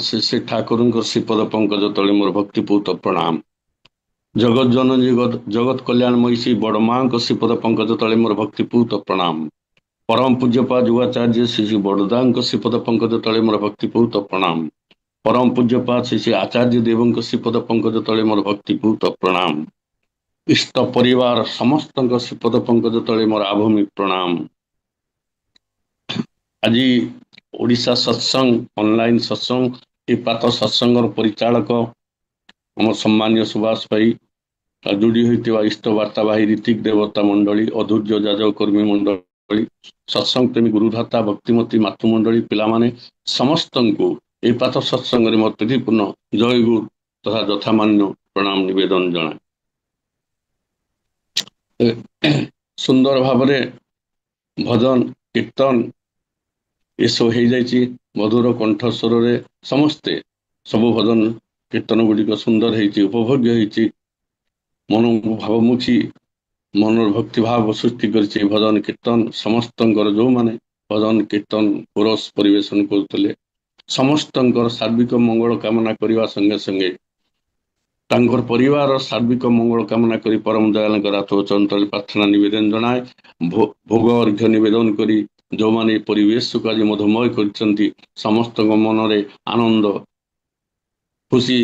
श्री श्री ठाकुर श्रीपद पंकज तले मोर भक्तिपूत प्रणाम। जगत जननी जगत कल्याणमयी श्री बड़मा श्रीपद पंकज तले मोर भक्तिपूत प्रणाम। परम पूज्यपा युगाचार्य श्री श्री बड़दा श्रीपद पंकज तले मोर भक्तिपूत प्रणाम। परम पूज्यपा श्री श्री आचार्य देव श्रीपद पंकज तले मोर भक्तिपूत प्रणाम। इष्ट परिवार समस्त श्रीपद पंकज तले मोर आभूमि प्रणाम। आज ओडिशा सत्संग ऑनलाइन सत्संग ए पात सत्संगर परिचालक आम सम्मान्य सुभाष भाई जोड़ी होता इष्ट वार्तावाही ऋतिक देवता मंडली अधूर्य जाजक कर्मी मंडली सत्संग प्रेमी गुरुधाता भक्तिमती मातृमंडली पिलामाने समस्त को ए पात सत्संग मोर प्रीतिपूर्ण जय गुरु तथा यथामान्य प्रणाम निवेदन जना। सुंदर भाव भजन कीर्तन एसो हो जाइए मधुर कंठस्वर रे समस्ते सबु भजन कीर्तन गुड़िक सुंदर होती उपभोग्य होती मन भावमुखी मन भक्ति भाव सृष्टि कर भजन कीर्तन समस्त जो माने भजन कीर्तन कोरस परिवेशन करते समस्त सार्विक मंगल कामना करने संगे संगे तांकर परिवार सार्विक मंगल कामना करी परम दयाल रातो चंतल प्रार्थना निवेदन जनाए भोग अर्घ्य निवेदन करी जो माने परिवेश को आज मधुमय कर समस्त मन रे आनंद खुशी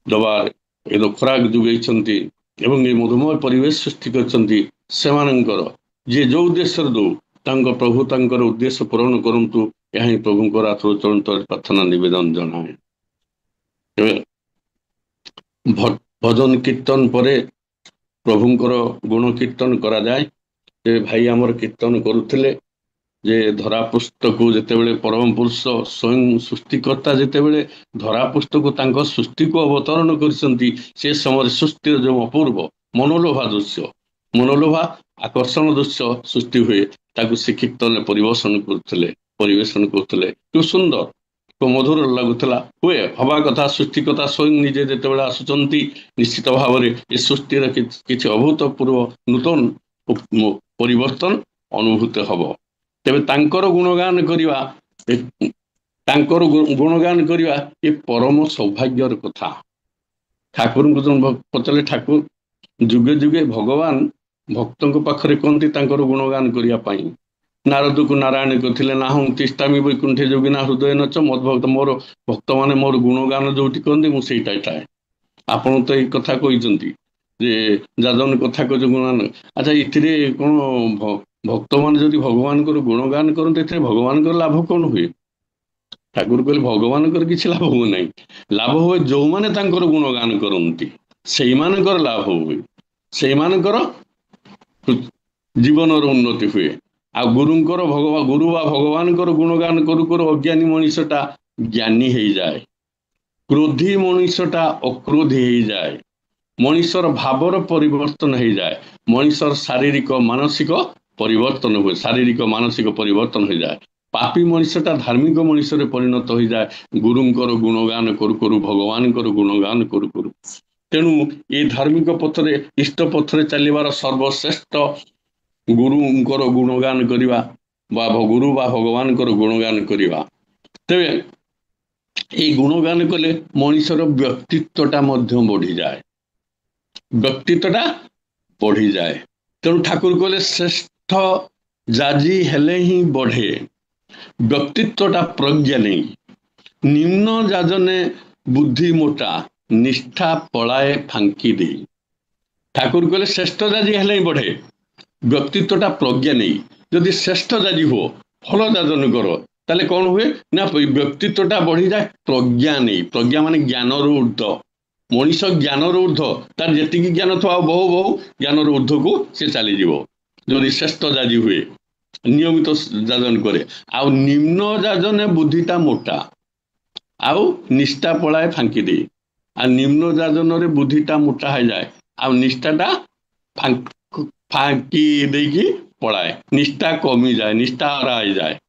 दबार एक खुराक जुगई एवं ये मधुमय परिवेश सृष्टि कर जे जो उद्देश्य दो प्रभु तांकर उद्देश्य पूरण करंतु यही प्रभुंकर आत्म चरण प्रार्थना निवेदन जनाए। भजन कीर्तन परे प्रभुंकर गुण कीर्तन करा जाए। जे भाई आमर कीर्तन करुले जे धरापृष्ठ को जितेबले परम पुरुष स्वयं सृष्टिकर्ता जितेबले धरापृष्ठ को तांको सृष्टि को अवतरण कर समय सृष्टि जो अपूर्व मनोलोभा दृश्य मनोलोभा आकर्षण दृश्य सृष्टि हुए ताकू से कीर्तन परिवेशन करते क्यों सुंदर तो मधुर लगुला हुए हवा कथा सृष्टिकर्ता स्वयं निजे जिते आसुंच निश्चित भाव में ये सृष्टिर किसी अभूतपूर्व नूतन परिवर्तन अनुभूत हम तेरे तांकर गुणगान करवा ये परम सौभाग्यर कथा। ठाकुर को पचारे ठाकुर जुगे जुगे भगवान भक्तों पाखरे कहती गुणगान करने नारद को नारायण कहते ना हूँ तिष्ठामी वैकुंठे जोगिना हृदय नच मदभक्त मोर भक्त मैंने मोर गुणगान जो कहते मुझे टाए आपड़ तो ये कथा कहते जे जाजन कथा कह गुणगान अच्छा ये कौन भक्त मान जदि भगवान गुणगान करते भगवान लाभ कौन हुए ठाकुर कहले भगवान किसी लाभ हुए ना लाभ हुए जो मैंने गुणगान करती से लाभ हुए से जीवन उन्नति हुए आ गुरुंकर भगवान गुरु बा भगवान गुणगान करू करू अज्ञानी मनीषटा ज्ञानी हो जाए क्रोधी मनीषटा अक्रोधी हो जाए मनीषर भावर परिवर्तन हो जाए मनीषर शारीरिक मानसिक परिवर्तन हुए शारीरिक मानसिक परिवर्तन हो जाए पापी मनीषटा धार्मिक मनीष परिणत हो जाए गुरुंकर गुणगान करू करू भगवान गुणगान करू करू तेणु ये धार्मिक पथरे इष्ट पथरे चलवार सर्वश्रेष्ठ गुरुंकर गुणगान करवा गुरु बा भगवान गुणगान करवा तेरे ये गुणगान कले मनीषर व्यक्तित्वटा बढ़ी जाए व्यक्तित्वटा बढ़ी जाए तेणु ठाकुर कहले श्रेष्ठ जाजी हेले ही बढ़े व्यक्तित्वटा प्रज्ञा नहीं निम्न जाजने बुद्धि मोटा निष्ठा पलाए फांकी दे ठाकुर कहले श्रेष्ठ जाजी हेले ही बढ़े व्यक्तित्वटा प्रज्ञा नहीं जदि श्रेष्ठ जाजी हो फल जाजन कर ताले कौन हुए ना व्यक्तित्वटा बढ़ी जाए प्रज्ञा नहीं प्रज्ञा माने ज्ञान ऊर्ध्व मनीष ज्ञान ऊर्ध्व तार जी ज्ञान थो बहु बहु ज्ञान ऊर्ध्व को सी चली जो श्रेष्ठ जाजी हुए नियमित जाजन करे आ निम्न जाजने बुद्धिटा मोटा आउ निष्ठा पलाए फांकी दे आ निम्न जाजन रे बुद्धिटा मोटा हो जाए आ निष्ठाटा फांकी देकी पलाए निष्ठा कमी जाए निष्ठा हरा हो जाए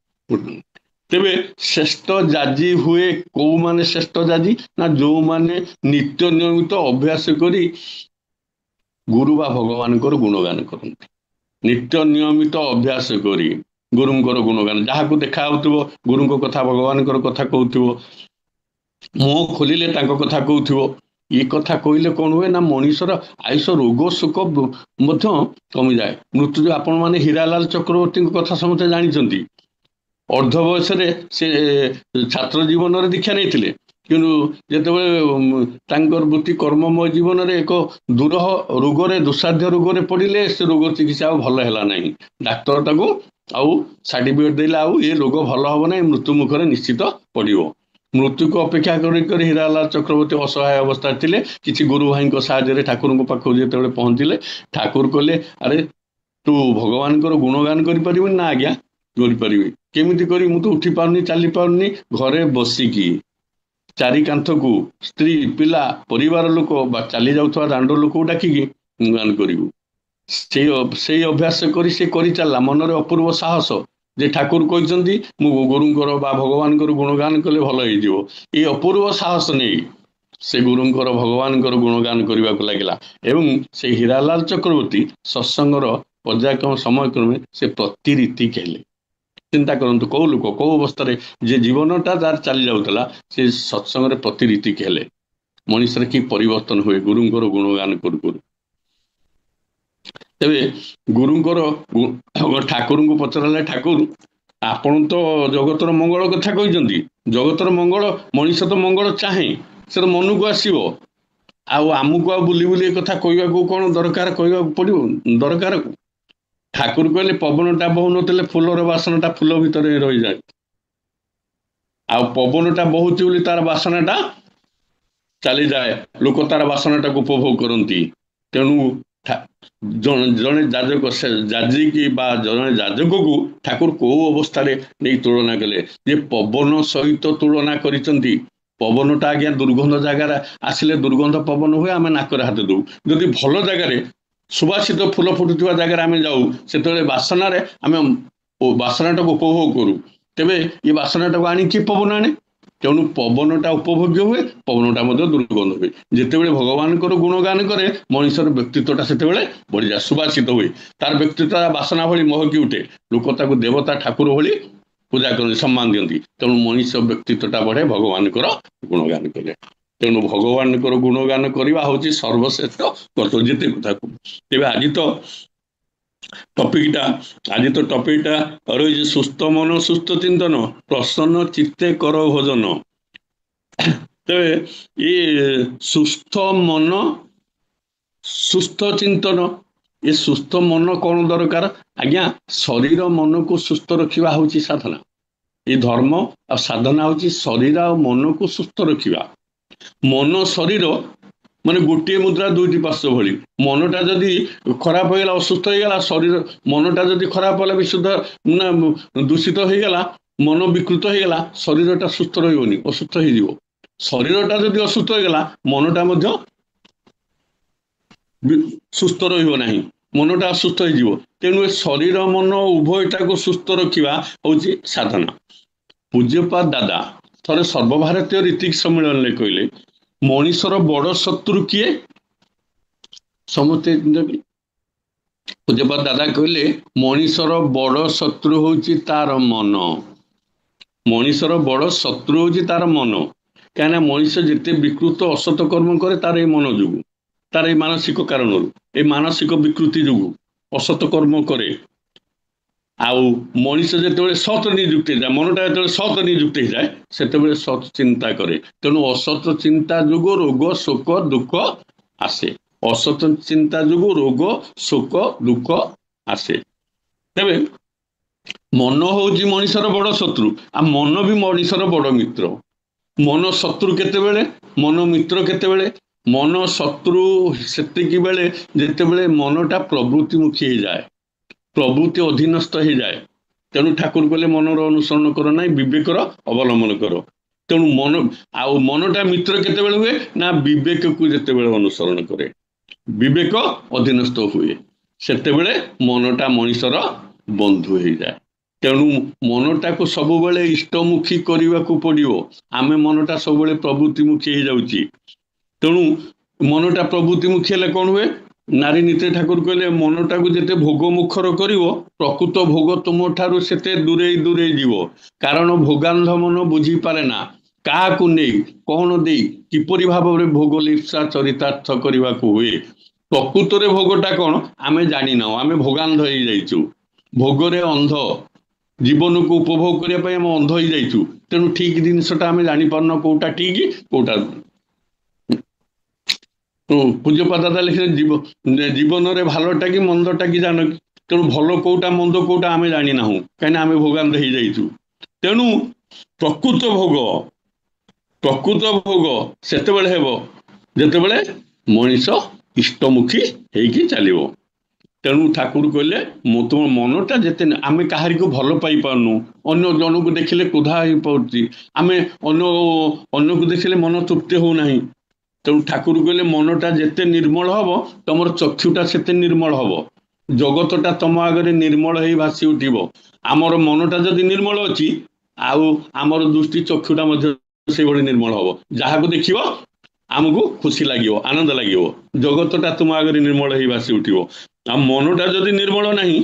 तेरे श्रेष्ठ जाजी हुए कौ माने श्रेष्ठ जाजी ना जो माने नित्य नियमित अभ्यास करी गुरु बा भगवान गुणगान करते नित्य नियमित अभ्यास करी गुरुंकर गुणगान जहाँ को देखा गुरु कथा भगवान कथा कहूब मुह खोलिले कथा कहूब ये कथा कहले कौन हुए ना मनीषर आयुष रोग सुख कमी जाए मृत्यु आपण मैंने हीरालाल चक्रवर्ती कथा समस्त जानते अर्ध बयस से छात्र जीवन रे दीक्षा नहीं किंतु जिते वृत्ति कर्ममय जीवन रे एक दूरह रोग दुस्साध्य रोग पड़े से रोग चिकित्सा भल है ना डाक्तर ताकू आउ सर्टिफिकेट देला आउ ये रोग भल हम ना मृत्यु मुखर निश्चित पड़ो मृत्यु को अपेक्षा कर हीरालाल चक्रवर्ती असहाय अवस्था थे किसी गुरु भाई साहाय्य ठाकुर पाखक जो पहुँचले ठाकुर कहले अरे तू भगवान गुणगान कर ना आज्ञा करी केमिति करी मु तो उठी पारनी चली पारनी घरे बसिकी चारि कांथ को स्त्री पिला परिवार लोक चली जाऊा दांड लोक डाकिकी गुणगान करू से अभ्यास करी से करी चलला मनरे अपूर्व साहस जे ठाकुर कहते मु गुरुंकर बा भगवान गुणगान कले भल हो ये अपूर्व साहस नहीं से गुरुंकर भगवान गुणगान करने को लगिला एवं से हीरालाल चक्रवर्ती सत्संगर पर्यायक्रम समय क्रमे से प्रतिरीति कहले चिंता करंतु कौ लोक कौ अवस्था जे जीवनटा जार चली जाऊला से सत्संग प्रतिरीति कहले मनीषर कि परिवर्तन हुए गुरुंकर गुणगान करू तेरे गुरुंकर ठाकुर को पचरा ठाकुर आपण तो जगतर मंगल कथा कहते जगतर मंगल मनीष तो मंगल चाहे से तो मन को आसो आमको आ बुली बुली कथा कहवाक कौन दरकार कहवा पड़ो दरकार ठाकुर कहले पवनटा बहु न फूलर बासनटा फूल भितर रही जाए आ पवनटा बहुची तार बासनाटा चली जाए लोक तार बासनाटा को उपभोग करती तेणु जड़े जाजक जाजिकी जड़े जाजक को ठाकुर कौ अवस्था नहीं तुलना कले जे पवन सहित तुलना करिसंती पवनटा आज्ञा दुर्गंध जगार आसिले दुर्गंध पवन हुए आम नाकर हाथ दू जदि भल जगार सुबासित फूल फुटुवा जगार आम जाऊ से बासनार आम बासनाटा को उपभोग करूँ तेरे ये बासनाटा को आनी किए पवन आने तेणु पवनटा उपभोग्य हुए पवनटा दुर्गंध हुए जिते भगवान गुणगान करे मनीषर व्यक्तित्वटा से बढ़ी जाए सुबासित हुए तार व्यक्तित्व बासना भली महकी उठे लोक ताको देवता ठाकुर भली पूजा करते सम्मान दिखती तेणु मनीष व्यक्तित्वटा बढ़े भगवान गुणगान करे तेणु भगवान गुणगान करवा हूँ सर्वश्रेष्ठ कर्तव्य जिते कथा तेज आज तो टपिकटा रही सुस्थ मन सुस्थ चिंतन प्रसन्न चित्ते कर भोजन तेरे ये सुस्थ मन सुस्थ चिंतन ये सुस्थ मन कौन दरकार आज्ञा शरीर मन को सुस्थ रखा हूँ साधना ये धर्म आ साधना हूँ शरीर आ मन को सुस्थ रखा मन शरीर माने गोटे मुद्रा दुईटी पार्श्व भली मनटा जदि खराब हो गला असुस्थ हो गला शरीर मनटा जदि खराब होला विशुद्ध ना दूषित हो गला मन विकृत हो गला शरीरटा सुस्थ रहिबनी असुस्थ हो जिवो शरीरटा जदि असुस्थ हो गला मनटा मध्य सुस्थ रहिबो नाही मनटा असुस्थ हो जिवो तेणु शरीर मन उभयटा को सुस्थ रखिबा होची साधना पूज्यपाद दादा थरे सर्वभारतीय ऋतिक सम्मेलन ले कहले मनीषर बड़ शत्रु किए समस्ते पूज्यपाद दादा कहले मनीषर बड़ शत्रु होची तार मन मनीषर बड़ शत्रु होची तार मन कहीं मनीष जिते विकृत असत कर्म करे तार ये मन जुगु तार ये मानसिक कारण ये मानसिक विकृति जुगु असत कर्म करे आउ मनीष जो सत नियुक्त जाए मनटा जो सत नियुक्त जाए से सत चिंता करे तेणु असत चिंता जुग रोग शोक दुख आसे असत चिंता जुग रोग शोक दुख आसे तेरे मन हूँ मनीषर बड़ शत्रु आ मन भी मनीषर बड़ मित्र मन शत्रु केतेबेले मन मित्र केतेबेले मन शत्रु सेतिकी बेले जेतेबेले मनटा प्रवृत्तिमुखी हो जाए प्रवृत्ति अधीनस्थ हो जाए तेणु ठाकुर कहले मनर अनुसरण कर ना विवेकर अवलंबन कर तेणु मन आउ मनटा मित्र केतेबेले हुए ना विवेक को जेतेबेले अनुसरण करे विवेक अधीनस्थ हुए सेतेबेले मनटा मनीषर बंधु हो जाए तेणु मनटा को सब बेले इष्टमुखी करने को पड़ो आमे मनटा सब बेले प्रवृत्तिमुखी हो जाउची तेणु मनटा प्रवृत्तिमुखी हेले कौन हुए ନାରୀ ନୀତି ଠାକୁର କହିଲେ ମନଟାକୁ ଯେତେ ଭୋଗ ମୁଖର କରିବ ପ୍ରକୃତ ଭୋଗ ତୁମ ଠାରୁ ସେତେ ଦୂରେଇ ଦୂରେଇ ଯିବ। କାରଣ ଭୋଗାନ୍ଧ ମନ ବୁଝିପାରେ ନା କାହାକୁ ନେଇ କଣ ଦେଇ କିପରି ଭାବରେ ଭୋଗ ଲିପ୍ସା ଚରିତାର୍ଥ କରିବାକୁ ହୁଏ। ପ୍ରକୃତରେ ଭୋଗଟା କଣ ଆମେ ଜାଣିନାହୁଁ, ଆମେ ଭୋଗାନ୍ଧ ହେଇଯାଇଛୁ, ଭୋଗରେ ଅନ୍ଧ, ଜୀବନକୁ ଉପଭୋଗ କରିବା ପାଇଁ ଆମେ ଅନ୍ଧ ହେଇଯାଇଛୁ। ତେଣୁ ଠିକ ଜିନିଷଟା ଆମେ ଜାଣିପାରୁନ କୋଉଟା ଠିକ କୋଉଟା। ପୂଜ୍ୟପାଦ ଦାଦା ଲେଖିଲେ ଜୀବନରେ ଭଲଟା କି ମନ୍ଦଟା କି ଜାଣ କି। ତେଣୁ ଭଲ କୋଉଟା ମନ୍ଦ କୋଉଟା ଆମେ ଜାଣିନାହୁଁ, କାହିଁକିନା ଆମେ ଭୋଗାନ୍ଧ ହେଇଯାଇଛୁ। ତେଣୁ ପ୍ରକୃତ ଭୋଗ ସେତେବେଳେ ହେବ ଯେତେବେଳେ ମଣିଷ ଇଷ୍ଟମୁଖୀ ହେଇକି ଚାଲିବ। ତେଣୁ ଠାକୁର କହିଲେ ତୁମ ମନଟା ଯେତେ ଆମେ କାହାରିକୁ ଭଲ ପାଇପାରୁନୁ, ଅନ୍ୟ ଜଣକୁ ଦେଖିଲେ କ୍ରୋଧା ହେଇପାରୁଛି, ଆମେ ଅନ୍ୟକୁ ଦେଖିଲେ ମନ ତୃପ୍ତି ହଉନାହିଁ। ତେଣୁ ଠାକୁର କହିଲେ ମନଟା ଯେତେ ନିର୍ମଳ ହବ ତମର ଚକ୍ଷୁଟା ସେତେ ନିର୍ମଳ ହବ, ଜଗତଟା ତମ ଆଗରେ ନିର୍ମଳ ହେଇ ଭାସି ଉଠିବ। ଆମର ମନଟା ଯଦି ନିର୍ମଳ ଅଛି ଆଉ ଆମର ଦୃଷ୍ଟି ଚକ୍ଷୁଟା ମଧ୍ୟ ସେଇଭଳି ନିର୍ମଳ ହବ, ଯାହାକୁ ଦେଖିବ ଆମକୁ ଖୁସି ଲାଗିବ, ଆନନ୍ଦ ଲାଗିବ, ଜଗତଟା ତୁମ ଆଗରେ ନିର୍ମଳ ହେଇ ଭାସି ଉଠିବ। ଆଉ ମନଟା ଯଦି ନିର୍ମଳ ନାହିଁ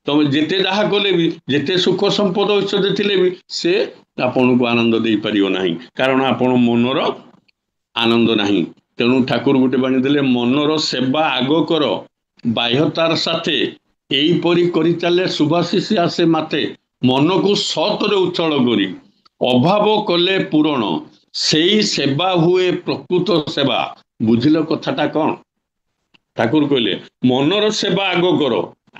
ତମେ ଯେତେ ଯାହା କଲେ ବି, ଯେତେ ସୁଖ ସମ୍ପଦ ଐଶ୍ୱର୍ଯ୍ୟ ଥିଲେ ବି ସେ ଆପଣଙ୍କୁ ଆନନ୍ଦ ଦେଇପାରିବ ନାହିଁ, କାରଣ ଆପଣ ମନର ଆନନ୍ଦ ନାହିଁ। ତେଣୁ ଠାକୁର ଗୋଟେ ବାଣୀ ଦେଲେ ମନର ସେବା ଆଗ କର ବାହ୍ୟତାର ସାଥେ, ଏଇପରି କରିଚାଲେ ଶୁଭାଶିଷ ଆସେ ମାତେ, ମନକୁ ସତରେ ଉଚ୍ଛଳ କରି ଅଭାବ କଲେ ପୂରଣ, ସେଇ ସେବା ହୁଏ ପ୍ରକୃତ ସେବା। ବୁଝିଲ କଥାଟା କଣ? ଠାକୁର କହିଲେ ମନର ସେବା ଆଗ କର,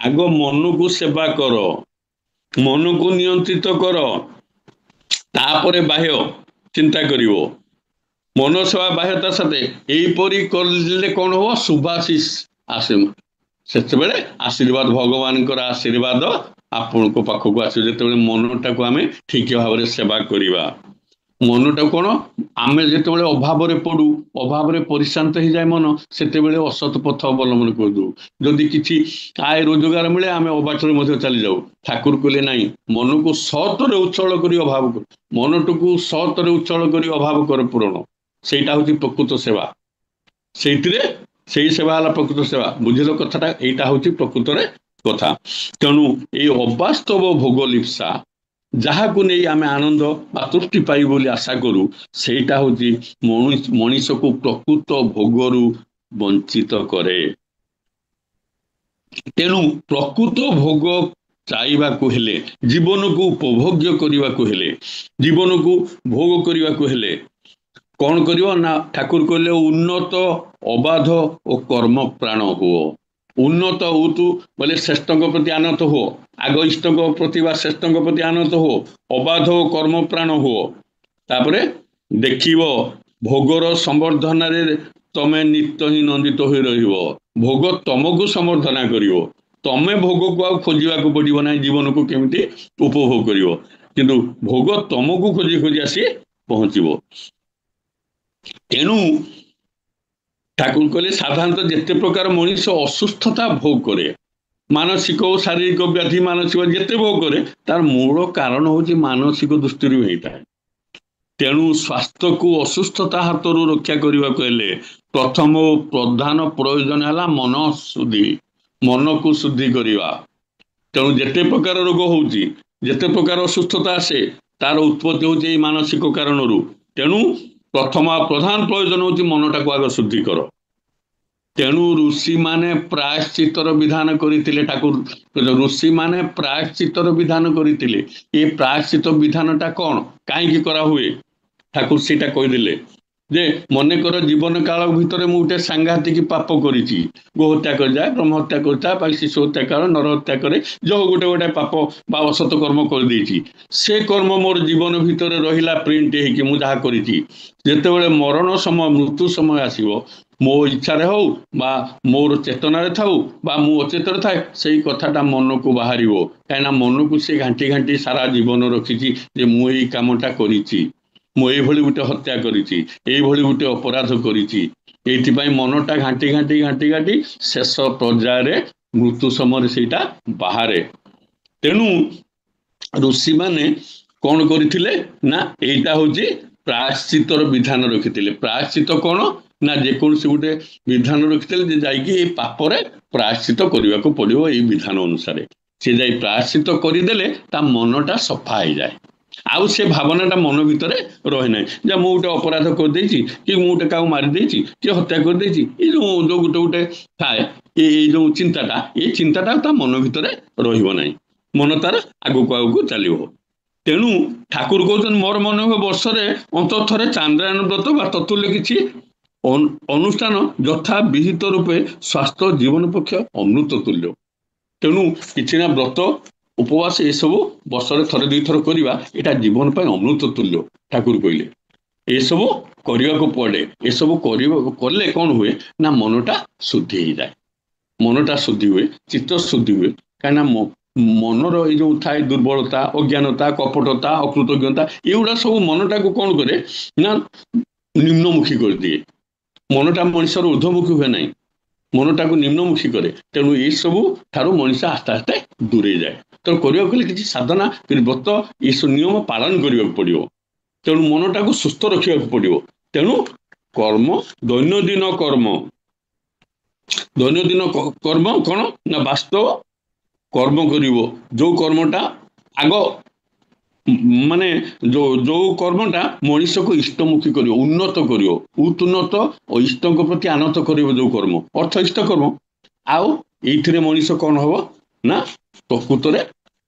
ଆଗ ମନକୁ ସେବା କର, ମନକୁ ନିୟନ୍ତ୍ରିତ କର, ତାପରେ ବାହ୍ୟ ଚିନ୍ତା କରିବ। ମନ ସେବା ବାହ୍ୟତା ସାଥେ ଏଇପରି କଲେ କଣ ହବ, ଶୁଭାଶିଷ ଆସେ, ସେତେବେଳେ ଆଶୀର୍ବାଦ, ଭଗବାନଙ୍କର ଆଶୀର୍ବାଦ ଆପଣଙ୍କ ପାଖକୁ ଆସିବ। ଯେତେବେଳେ ମନଟାକୁ ଆମେ ଠିକ ଭାବରେ ସେବା କରିବା, ମନଟାକୁ କଣ ଆମେ ଯେତେବେଳେ ଅଭାବରେ ପଡୁ, ଅଭାବରେ ପରିଶାନ୍ତ ହେଇଯାଏ ମନ, ସେତେବେଳେ ଅସତ ପଥ ଅବଲମ୍ବନ କରିଦଉ। ଯଦି କିଛି ଆୟ ରୋଜଗାର ମିଳେ ଆମେ ଅବାଟରେ ମଧ୍ୟ ଚାଲିଯାଉ। ଠାକୁର କହିଲେ ନାହିଁ, ମନକୁ ସତରେ ଉଚ୍ଛଳ କରି ଅଭାବ କର, ମନଟିକୁ ସତରେ ଉଚ୍ଛଳ କରି ଅଭାବ କର ପୂରଣ, ସେଇଟା ହଉଛି ପ୍ରକୃତ ସେବା। ସେଇଥିରେ ସେଇ ସେବା ହେଲା ପ୍ରକୃତ ସେବା। ବୁଝିଲ କଥାଟା, ଏଇଟା ହଉଛି ପ୍ରକୃତରେ କଥା। ତେଣୁ ଏଇ ଅବାସ୍ତବ ଭୋଗ ଲିପ୍ସା ଯାହାକୁ ନେଇ ଆମେ ଆନନ୍ଦ ବା ତୃପ୍ତି ପାଇବୁ ବୋଲି ଆଶା କରୁ, ସେଇଟା ହଉଛି ମଣିଷକୁ ପ୍ରକୃତ ଭୋଗରୁ ବଞ୍ଚିତ କରେ। ତେଣୁ ପ୍ରକୃତ ଭୋଗ ଚାହିବାକୁ ହେଲେ, ଜୀବନକୁ ଉପଭୋଗ୍ୟ କରିବାକୁ ହେଲେ, ଜୀବନକୁ ଭୋଗ କରିବାକୁ ହେଲେ କଣ କରିବ ନା, ଠାକୁର କହିଲେ ଉନ୍ନତ ଅବାଧ ଓ କର୍ମ ପ୍ରାଣ ହୁଅ। ଉନ୍ନତ ହଉତୁ ବୋଲେ ଶ୍ରେଷ୍ଠଙ୍କ ପ୍ରତି ଆନତ ହୁଅ, ଆଗ ଇଷ୍ଟଙ୍କ ପ୍ରତି ବା ଶ୍ରେଷ୍ଠଙ୍କ ପ୍ରତି ଆନତ ହୁଅ, ଅବାଧ ଓ କର୍ମ ପ୍ରାଣ ହୁଅ। ତାପରେ ଦେଖିବ ଭୋଗର ସମ୍ବର୍ଦ୍ଧନାରେ ତମେ ନିତ୍ୟ ହିଁ ନନ୍ଦିତ ହୋଇ ରହିବ। ଭୋଗ ତମକୁ ସମ୍ବର୍ଦ୍ଧନା କରିବ, ତମେ ଭୋଗକୁ ଆଉ ଖୋଜିବାକୁ ପଡିବ ନାହିଁ ଜୀବନକୁ କେମିତି ଉପଭୋଗ କରିବ, କିନ୍ତୁ ଭୋଗ ତମକୁ ଖୋଜି ଖୋଜି ଆସି ପହଞ୍ଚିବ। ତେଣୁ ଠାକୁର କହିଲେ ସାଧାରଣତଃ ଯେତେ ପ୍ରକାର ମଣିଷ ଅସୁସ୍ଥତା ଭୋଗ କରେ, ମାନସିକ ଓ ଶାରୀରିକ ବ୍ୟାଧି, ମାନସିକ ଯେତେ ଭୋଗ କରେ, ତାର ମୂଳ କାରଣ ହଉଛି ମାନସିକ ଦୃଷ୍ଟିରୁ ହେଇଥାଏ। ତେଣୁ ସ୍ୱାସ୍ଥ୍ୟକୁ ଅସୁସ୍ଥତା ହାତରୁ ରକ୍ଷା କରିବାକୁ ହେଲେ ପ୍ରଥମ ଓ ପ୍ରଧାନ ପ୍ରୟୋଜନ ହେଲା ମନ ଶୁଦ୍ଧି, ମନକୁ ଶୁଦ୍ଧି କରିବା। ତେଣୁ ଯେତେ ପ୍ରକାର ରୋଗ ହଉଛି, ଯେତେ ପ୍ରକାର ଅସୁସ୍ଥତା ଆସେ, ତାର ଉତ୍ପତ୍ତି ହଉଛି ଏଇ ମାନସିକ କାରଣରୁ। ତେଣୁ ପ୍ରଥମ ପ୍ରଧାନ ପ୍ରୟୋଜନ ହଉଛି ମନଟାକୁ ଆଗ ଶୁଦ୍ଧି କର। ତେଣୁ ଋଷିମାନେ ପ୍ରାୟଶ୍ଚିତ୍ତର ବିଧାନ କରିଥିଲେ। ଠାକୁର ଋଷିମାନେ ପ୍ରାୟଶ୍ଚିତ୍ତର ବିଧାନ କରିଥିଲେ। ଏ ପ୍ରାୟଶ୍ଚିତ ବିଧାନଟା କଣ, କାହିଁକି କରାହୁଏ, ଠାକୁର ସେଇଟା କହିଦେଲେ ଯେ ମନେକର ଜୀବନ କାଳ ଭିତରେ ମୁଁ ଗୋଟେ ସାଂଘାତିକ ପାପ କରିଛି, ଗୋ ହତ୍ୟା କରିଯାଏ, ବ୍ରହ୍ମ ହତ୍ୟା କରିଥାଏ, ବା ଶିଶୁ ହତ୍ୟା କରେ, ନର ହତ୍ୟା କରେ, ଯୋଉ ଗୋଟେ ପାପ ବା ଅସତ କର୍ମ କରିଦେଇଛି, ସେ କର୍ମ ମୋର ଜୀବନ ଭିତରେ ରହିଲା ପ୍ରିଣ୍ଟ ହେଇକି, ମୁଁ ଯାହା କରିଛି, ଯେତେବେଳେ ମରଣ ସମୟ, ମୃତ୍ୟୁ ସମୟ ଆସିବ, ମୋ ଇଚ୍ଛାରେ ହଉ ବା ମୋର ଚେତନାରେ ଥାଉ ବା ମୁଁ ଅଚେତରେ ଥାଏ, ସେଇ କଥାଟା ମନକୁ ବାହାରିବ। କାହିଁକିନା ମନକୁ ସେ ଘାଣ୍ଟି ଘାଣ୍ଟି ସାରା ଜୀବନ ରଖିଛି ଯେ ମୁଁ ଏଇ କାମଟା କରିଛି, ମୁଁ ଏଇଭଳି ଗୋଟେ ହତ୍ୟା କରିଛି, ଏଇଭଳି ଗୋଟେ ଅପରାଧ କରିଛି। ଏଇଥିପାଇଁ ମନଟା ଘାଣ୍ଟି ଘାଣ୍ଟି ଘାଣ୍ଟି ଘାଣ୍ଟି ଶେଷ ପର୍ଯ୍ୟାୟରେ ମୃତ୍ୟୁ ସମୟରେ ସେଇଟା ବାହାରେ। ତେଣୁ ଋଷିମାନେ କଣ କରିଥିଲେ ନା, ଏଇଟା ହଉଛି ପ୍ରାୟଶ୍ଚିତ୍ତର ବିଧାନ ରଖିଥିଲେ। ପ୍ରାୟଶ୍ଚିତ କଣ ନା ଯେକୌଣସି ଗୋଟେ ବିଧାନ ରଖିଥିଲେ ଯେ ଯାଇକି ଏଇ ପାପରେ ପ୍ରାୟଶ୍ଚିତ କରିବାକୁ ପଡିବ ଏଇ ବିଧାନ ଅନୁସାରେ। ସେ ଯାଇ ପ୍ରାୟଶ୍ଚିତ କରିଦେଲେ ତା ମନଟା ସଫା ହେଇଯାଏ। ଆଉ ସେ ଭାବନାଟା ମନ ଭିତରେ ରହେ ନାହିଁ ଯେ ମୁଁ ଗୋଟେ ଅପରାଧ କରିଦେଇଛି କି ମୁଁ ଗୋଟେ କାହାକୁ ମାରିଦେଇଛି କି ହତ୍ୟା କରିଦେଇଛି। ଏଇ ଯୋଉ ଯୋଉ ଗୋଟେ ଗୋଟେ ଥାଏ ଏଇ ଯୋଉ ଚିନ୍ତାଟା, ଏଇ ଚିନ୍ତାଟା ତା ମନ ଭିତରେ ରହିବ ନାହିଁ। ମନ ତାର ଆଗକୁ ଆଗକୁ ଚାଲିବ। ତେଣୁ ଠାକୁର କହୁଛନ୍ତି ମୋର ମନେ ହୁଏ ବର୍ଷରେ ଅନ୍ତତଃ ଥରେ ଚାନ୍ଦ୍ରାୟଣ ବ୍ରତ ବା ତତୁଲ୍ୟ କିଛି ଅନୁଷ୍ଠାନ ଯଥା ବିହିତ ରୂପେ ସ୍ୱାସ୍ଥ୍ୟ ଜୀବନ ପକ୍ଷ ଅମୃତ ତୁଲ୍ୟ। ତେଣୁ କିଛି ନା ବ୍ରତ ଉପବାସ ଏସବୁ ବର୍ଷରେ ଥରେ ଦୁଇଥର କରିବା, ଏଇଟା ଜୀବନ ପାଇଁ ଅମୃତ ତୁଲ୍ୟ ଠାକୁର କହିଲେ। ଏସବୁ କରିବାକୁ ପଡେ। ଏସବୁ କଲେ କଣ ହୁଏ ନା ମନଟା ଶୁଦ୍ଧି ହେଇଯାଏ। ମନଟା ଶୁଦ୍ଧି ହୁଏ, ଚିତ୍ତ ଶୁଦ୍ଧି ହୁଏ। କାହିଁକିନା ମନର ଏଇ ଯୋଉ ଥାଏ ଦୁର୍ବଳତା, ଅଜ୍ଞାନତା, କପଟତା, ଅକୃତଜ୍ଞତା, ଏଗୁଡା ସବୁ ମନଟାକୁ କଣ କରେ ନା ନିମ୍ନମୁଖୀ କରିଦିଏ। ମନଟା ମଣିଷର ঊର୍ଦ୍ଧ୍ୱମୁଖୀ ହୁଏ ନାହିଁ, ମନଟାକୁ ନିମ୍ନମୁଖୀ କରେ। ତେଣୁ ଏସବୁ ଠାରୁ ମଣିଷ ଆସ୍ତେ ଆସ୍ତେ ଦୂରେଇ ଯାଏ। ତେଣୁ କରିବାକୁ ହେଲେ କିଛି ସାଧନା, ବ୍ରତ, ଏସବୁ ନିୟମ ପାଳନ କରିବାକୁ ପଡିବ। ତେଣୁ ମନଟାକୁ ସୁସ୍ଥ ରଖିବାକୁ ପଡିବ। ତେଣୁ କର୍ମ, ଦୈନନ୍ଦିନ କର୍ମ, ଦୈନନ୍ଦିନ କର୍ମ କଣ ନା ବାସ୍ତବ କର୍ମ କରିବ। ଯୋଉ କର୍ମଟା ଆଗ ମାନେ ଯୋଉ କର୍ମଟା ମଣିଷକୁ ଇଷ୍ଟମୁଖୀ କରିବ, ଉନ୍ନତ କରିବ, ଉନ୍ନତ ଓ ଇଷ୍ଟଙ୍କ ପ୍ରତି ଆନତ କରିବ ଯୋଉ କର୍ମ, ଅର୍ଥ ଇଷ୍ଟ କର୍ମ। ଆଉ ଏଇଥିରେ ମଣିଷ କଣ ହବ ନା ପ୍ରକୃତରେ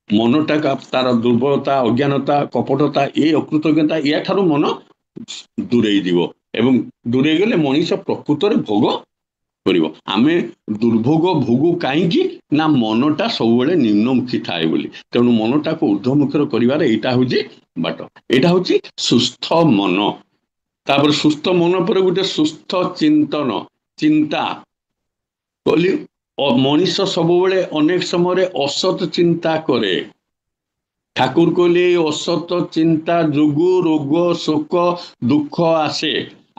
ମନଟା ତାର ଦୁର୍ବଳତା, ଅଜ୍ଞାନତା, କପଟତା, ଏ ଅକୃତଜ୍ଞତା, ୟାଠାରୁ ମନ ଦୂରେଇ ଯିବ। ଏବଂ ଦୂରେଇ ଗଲେ ମଣିଷ ପ୍ରକୃତରେ ଭୋଗ କରିବ। ଆମେ ଦୁର୍ଭୋଗ ଭୋଗୁ କାହିଁକି ନା ମନଟା ସବୁବେଳେ ନିମ୍ନମୁଖୀ ଥାଏ ବୋଲି। ତେଣୁ ମନଟାକୁ ঊର୍ଦ୍ଧ୍ୱମୁଖୀ କରିବାର ଏଇଟା ହଉଛି ବାଟ। ଏଇଟା ହଉଛି ସୁସ୍ଥ ମନ। ତାପରେ ସୁସ୍ଥ ମନ ପରେ ଗୋଟେ ସୁସ୍ଥ ଚିନ୍ତନ, ଚିନ୍ତା ବୋଲି ମଣିଷ ସବୁବେଳେ ଅନେକ ସମୟରେ ଅସତ୍ ଚିନ୍ତା କରେ। ଠାକୁର କହିଲେ ଏଇ ଅସତ ଚିନ୍ତା ଯୋଗୁ ରୋଗ, ଶୋକ, ଦୁଃଖ ଆସେ।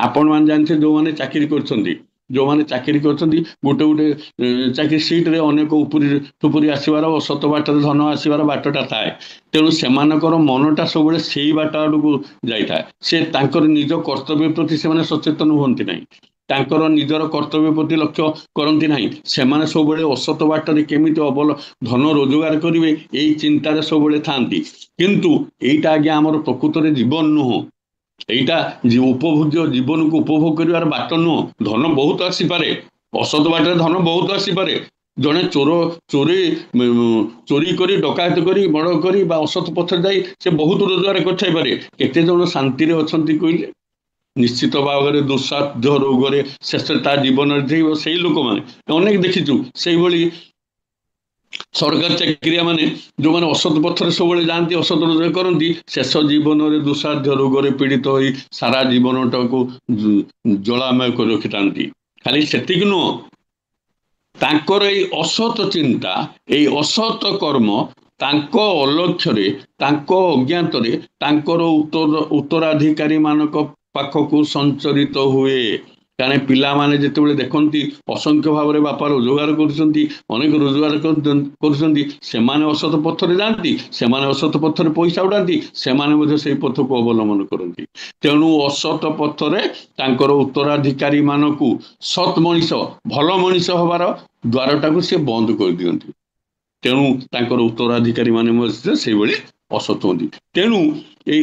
ଆପଣ ମାନେ ଜାଣିଥିବେ, ଯୋଉମାନେ ଚାକିରି କରିଛନ୍ତି, ଯୋଉମାନେ ଚାକିରି କରିଛନ୍ତି ଗୋଟେ ଗୋଟେ ଚାକିରି ସିଟରେ ଅନେକ ଉପରି ଆସିବାର, ଅସତ ବାଟରେ ଧନ ଆସିବାର ବାଟଟା ଥାଏ। ତେଣୁ ସେମାନଙ୍କର ମନଟା ସବୁବେଳେ ସେଇ ବାଟ ଆଡକୁ ଯାଇଥାଏ। ସେ ତାଙ୍କର ନିଜ କର୍ତ୍ତବ୍ୟ ପ୍ରତି ସେମାନେ ସଚେତନ ହୁଅନ୍ତି ନାହିଁ, ତାଙ୍କର ନିଜର କର୍ତ୍ତବ୍ୟ ପ୍ରତି ଲକ୍ଷ୍ୟ କରନ୍ତି ନାହିଁ। ସେମାନେ ସବୁବେଳେ ଅସତ ବାଟରେ କେମିତି ଧନ ରୋଜଗାର କରିବେ ଏଇ ଚିନ୍ତାରେ ସବୁବେଳେ ଥାନ୍ତି। କିନ୍ତୁ ଏଇଟା ଆଜ୍ଞା ଆମର ପ୍ରକୃତରେ ଜୀବନ ନୁହଁ। ଏଇଟା ଉପଭୋଗ୍ୟ ଜୀବନକୁ ଉପଭୋଗ କରିବାର ବାଟ ନୁହଁ। ଧନ ବହୁତ ଆସିପାରେ, ଅସତ ବାଟରେ ଧନ ବହୁତ ଆସିପାରେ। ଜଣେ ଚୋରି କରି, ଡକାୟତ କରି, ବଡ କରି ବା ଅସତ ପଥରେ ଯାଇ ସେ ବହୁତ ରୋଜଗାର କରିଥାଇପାରେ। କେତେ ଜଣ ଶାନ୍ତିରେ ଅଛନ୍ତି କହିଲେ? ନିଶ୍ଚିତ ଭାବରେ ଦୁଃସାଧ୍ୟ ରୋଗରେ ଶେଷରେ ତା ଜୀବନରେ ଯିବ ସେଇ ଲୋକମାନେ। ଅନେକ ଦେଖିଛୁ ସେଇଭଳି ସରକାରୀ ଚାକିରିଆ ମାନେ, ଯୋଉମାନେ ଅସତ ପଥରେ ସବୁବେଳେ ଯାଆନ୍ତି, ଅସତ ରୋଜଗାର କରନ୍ତି, ଶେଷ ଜୀବନରେ ଦୁଃସାଧ୍ୟ ରୋଗରେ ପୀଡିତ ହୋଇ ସାରା ଜୀବନଟାକୁ ଜଳାମୟ କରି ରଖିଥାନ୍ତି। ଖାଲି ସେତିକି ନୁହଁ, ତାଙ୍କର ଏଇ ଅସତ ଚିନ୍ତା, ଏଇ ଅସତ କର୍ମ ତାଙ୍କ ଅଲକ୍ଷ୍ୟରେ, ତାଙ୍କ ଅଜ୍ଞାତରେ ତାଙ୍କର ଉତ୍ତରାଧିକାରୀ ମାନଙ୍କ ପାଖକୁ ସଞ୍ଚରିତ ହୁଏ। କାରଣ ପିଲାମାନେ ଯେତେବେଳେ ଦେଖନ୍ତି ଅସଂଖ୍ୟ ଭାବରେ ବାପା ରୋଜଗାର କରୁଛନ୍ତି, ଅନେକ ରୋଜଗାର କରୁଛନ୍ତି, ସେମାନେ ଅସତ ପଥରେ ଯାଆନ୍ତି, ସେମାନେ ଅସତ ପଥରେ ପଇସା ଉଡ଼ାନ୍ତି, ସେମାନେ ମଧ୍ୟ ସେଇ ପଥକୁ ଅବଲମ୍ବନ କରନ୍ତି। ତେଣୁ ଅସତ ପଥରେ ତାଙ୍କର ଉତ୍ତରାଧିକାରୀ ମାନଙ୍କୁ ସତ୍ ମଣିଷ, ଭଲ ମଣିଷ ହବାର ଦ୍ୱାରଟାକୁ ସେ ବନ୍ଦ କରିଦିଅନ୍ତି। ତେଣୁ ତାଙ୍କର ଉତ୍ତରାଧିକାରୀ ମାନେ ମଧ୍ୟ ସେଇଭଳି ଅସତ ହୁଅନ୍ତି। ତେଣୁ ଏଇ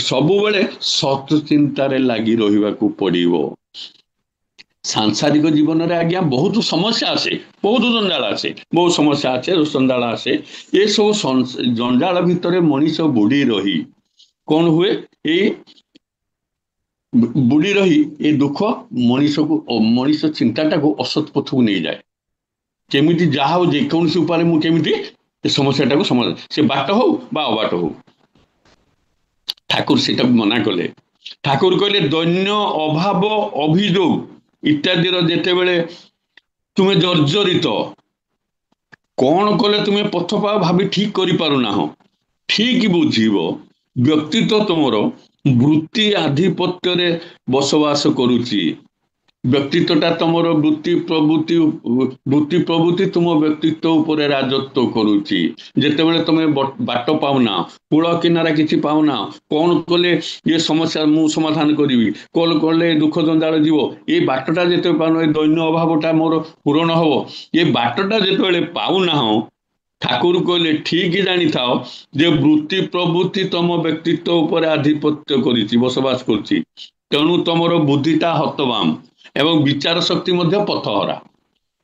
ସବୁବେଳେ ସତ୍ ଚିନ୍ତାରେ ଲାଗି ରହିବାକୁ ପଡିବ। ସାଂସାରିକ ଜୀବନରେ ଆଜ୍ଞା ବହୁତ ସମସ୍ୟା ଆସେ, ବହୁତ ଜଞ୍ଜାଳ ଆସେ, ବହୁତ ସମସ୍ୟା ଆସେ, ଜଞ୍ଜାଳ ଆସେ। ଏସବୁ ଜଞ୍ଜାଳ ଭିତରେ ମଣିଷ ବୁଡି ରହି କଣ ହୁଏ, ଏଇ ବୁଡି ରହି ଏ ଦୁଃଖ ମଣିଷ ଚିନ୍ତାଟାକୁ ଅସତ୍ ପଥକୁ ନେଇଯାଏ। କେମିତି ଯାହା ହଉ, ଯେକୌଣସି ଉପାୟରେ ମୁଁ କେମିତି ଏ ସମସ୍ୟାଟାକୁ ସମାଧାନ, ସେ ବାଟ ହଉ ବା ଅବାଟ ହଉ। ଠାକୁର ସେଇଟାକୁ ମନା କଲେ। ଠାକୁର କହିଲେ ଦୈନ୍ୟ, ଅଭାବ, ଅଭିଯୋଗ ଇତ୍ୟାଦିର ଯେତେବେଳେ ତୁମେ ଜର୍ଜରିତ, କଣ କଲେ ତୁମେ ପଥ ପାଅ ଭାବି ଠିକ କରିପାରୁନାହଁ, ଠିକ ବୁଝିବ ବ୍ୟକ୍ତିତ୍ୱ ତୁମର ବୃତ୍ତି ଆଧିପତ୍ୟରେ ବସବାସ କରୁଛି। ବ୍ୟକ୍ତିତ୍ୱଟା ତମର ବୃତ୍ତି ପ୍ରବୃତ୍ତି ତୁମ ବ୍ୟକ୍ତିତ୍ୱ ଉପରେ ରାଜତ୍ୱ କରୁଛି। ଯେତେବେଳେ ତମେ ବାଟ ପାଉନା, କୂଳ କିନାରା କିଛି ପାଉନା, କଣ କଲେ ଏ ସମସ୍ୟା ମୁଁ ସମାଧାନ କରିବି, କଣ କଲେ ଦୁଃଖ ଜଞ୍ଜାଳ ଯିବ, ଏ ବାଟଟା ଯେତେବେଳେ ପାଉନ, ଏ ଦୈନ୍ୟ ଅଭାବଟା ମୋର ପୂରଣ ହବ, ଏ ବାଟଟା ଯେତେବେଳେ ପାଉନାହଁ, ଠାକୁର କହିଲେ ଠିକ ଜାଣିଥାଅ ଯେ ବୃତ୍ତି ପ୍ରବୃତ୍ତି ତମ ବ୍ୟକ୍ତିତ୍ୱ ଉପରେ ଆଧିପତ୍ୟ କରିଛି, ବସବାସ କରୁଛି। ତେଣୁ ତମର ବୁଦ୍ଧିଟା ହତବାମ ଏବଂ ବିଚାର ଶକ୍ତି ମଧ୍ୟ ପଥହରା।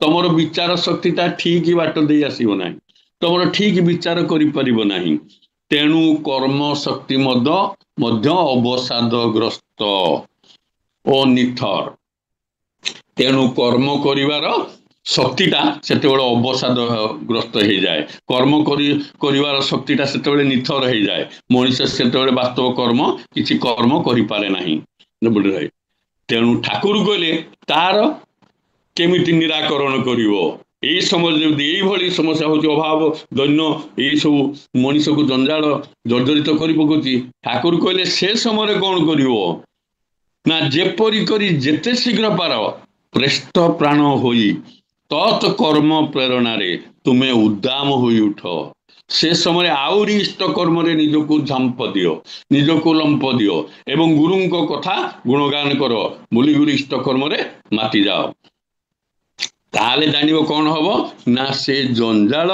ତମର ବିଚାର ଶକ୍ତିଟା ଠିକ ବାଟ ଦେଇ ଆସିବ ନାହିଁ, ତମର ଠିକ ବିଚାର କରିପାରିବ ନାହିଁ। ତେଣୁ କର୍ମ ଶକ୍ତି ମଧ୍ୟ ଅବସାଦଗ୍ରସ୍ତ ଓ ନିଥର। ତେଣୁ କର୍ମ କରିବାର ଶକ୍ତିଟା ସେତେବେଳେ ଅବସାଦଗ୍ରସ୍ତ ହେଇଯାଏ, କରିବାର ଶକ୍ତିଟା ସେତେବେଳେ ନିଥର ହେଇଯାଏ। ମଣିଷ ସେତେବେଳେ ବାସ୍ତବ କିଛି କର୍ମ କରିପାରେ ନାହିଁ। ତେଣୁ ଠାକୁର କହିଲେ ତାର କେମିତି ନିରାକରଣ କରିବ। ଏଇ ସମୟରେ ଯଦି ଏଇଭଳି ସମସ୍ୟା ହଉଛି, ଅଭାବ ଦୈନ୍ୟ ଏଇ ସବୁ ମଣିଷକୁ ଜଞ୍ଜାଳ ଜର୍ଜରିତ କରି ପକଉଛି, ଠାକୁର କହିଲେ ସେ ସମୟରେ କଣ କରିବ ନା, ଯେପରି କରି ଯେତେ ଶୀଘ୍ର ପାର ପ୍ରେଷ୍ଟ ପ୍ରାଣ ହୋଇ ତତ୍ କର୍ମ ପ୍ରେରଣାରେ ତୁମେ ଉଦ୍ଦାମ ହୋଇ ଉଠ। ସେ ସମୟରେ ଆହୁରି ଇଷ୍ଟ କର୍ମରେ ନିଜକୁ ଝାମ୍ପ ଦିଅ, ନିଜକୁ ଲମ୍ପ ଦିଅ ଏବଂ ଗୁରୁଙ୍କ କଥା ଗୁଣଗାନ କର, ବୁଲିଗୁରି ଇଷ୍ଟ କର୍ମରେ ମାତି ଯାଅ। ତାହେଲେ ଜାଣିବ କଣ ହବ ନା, ସେ ଜଞ୍ଜାଳ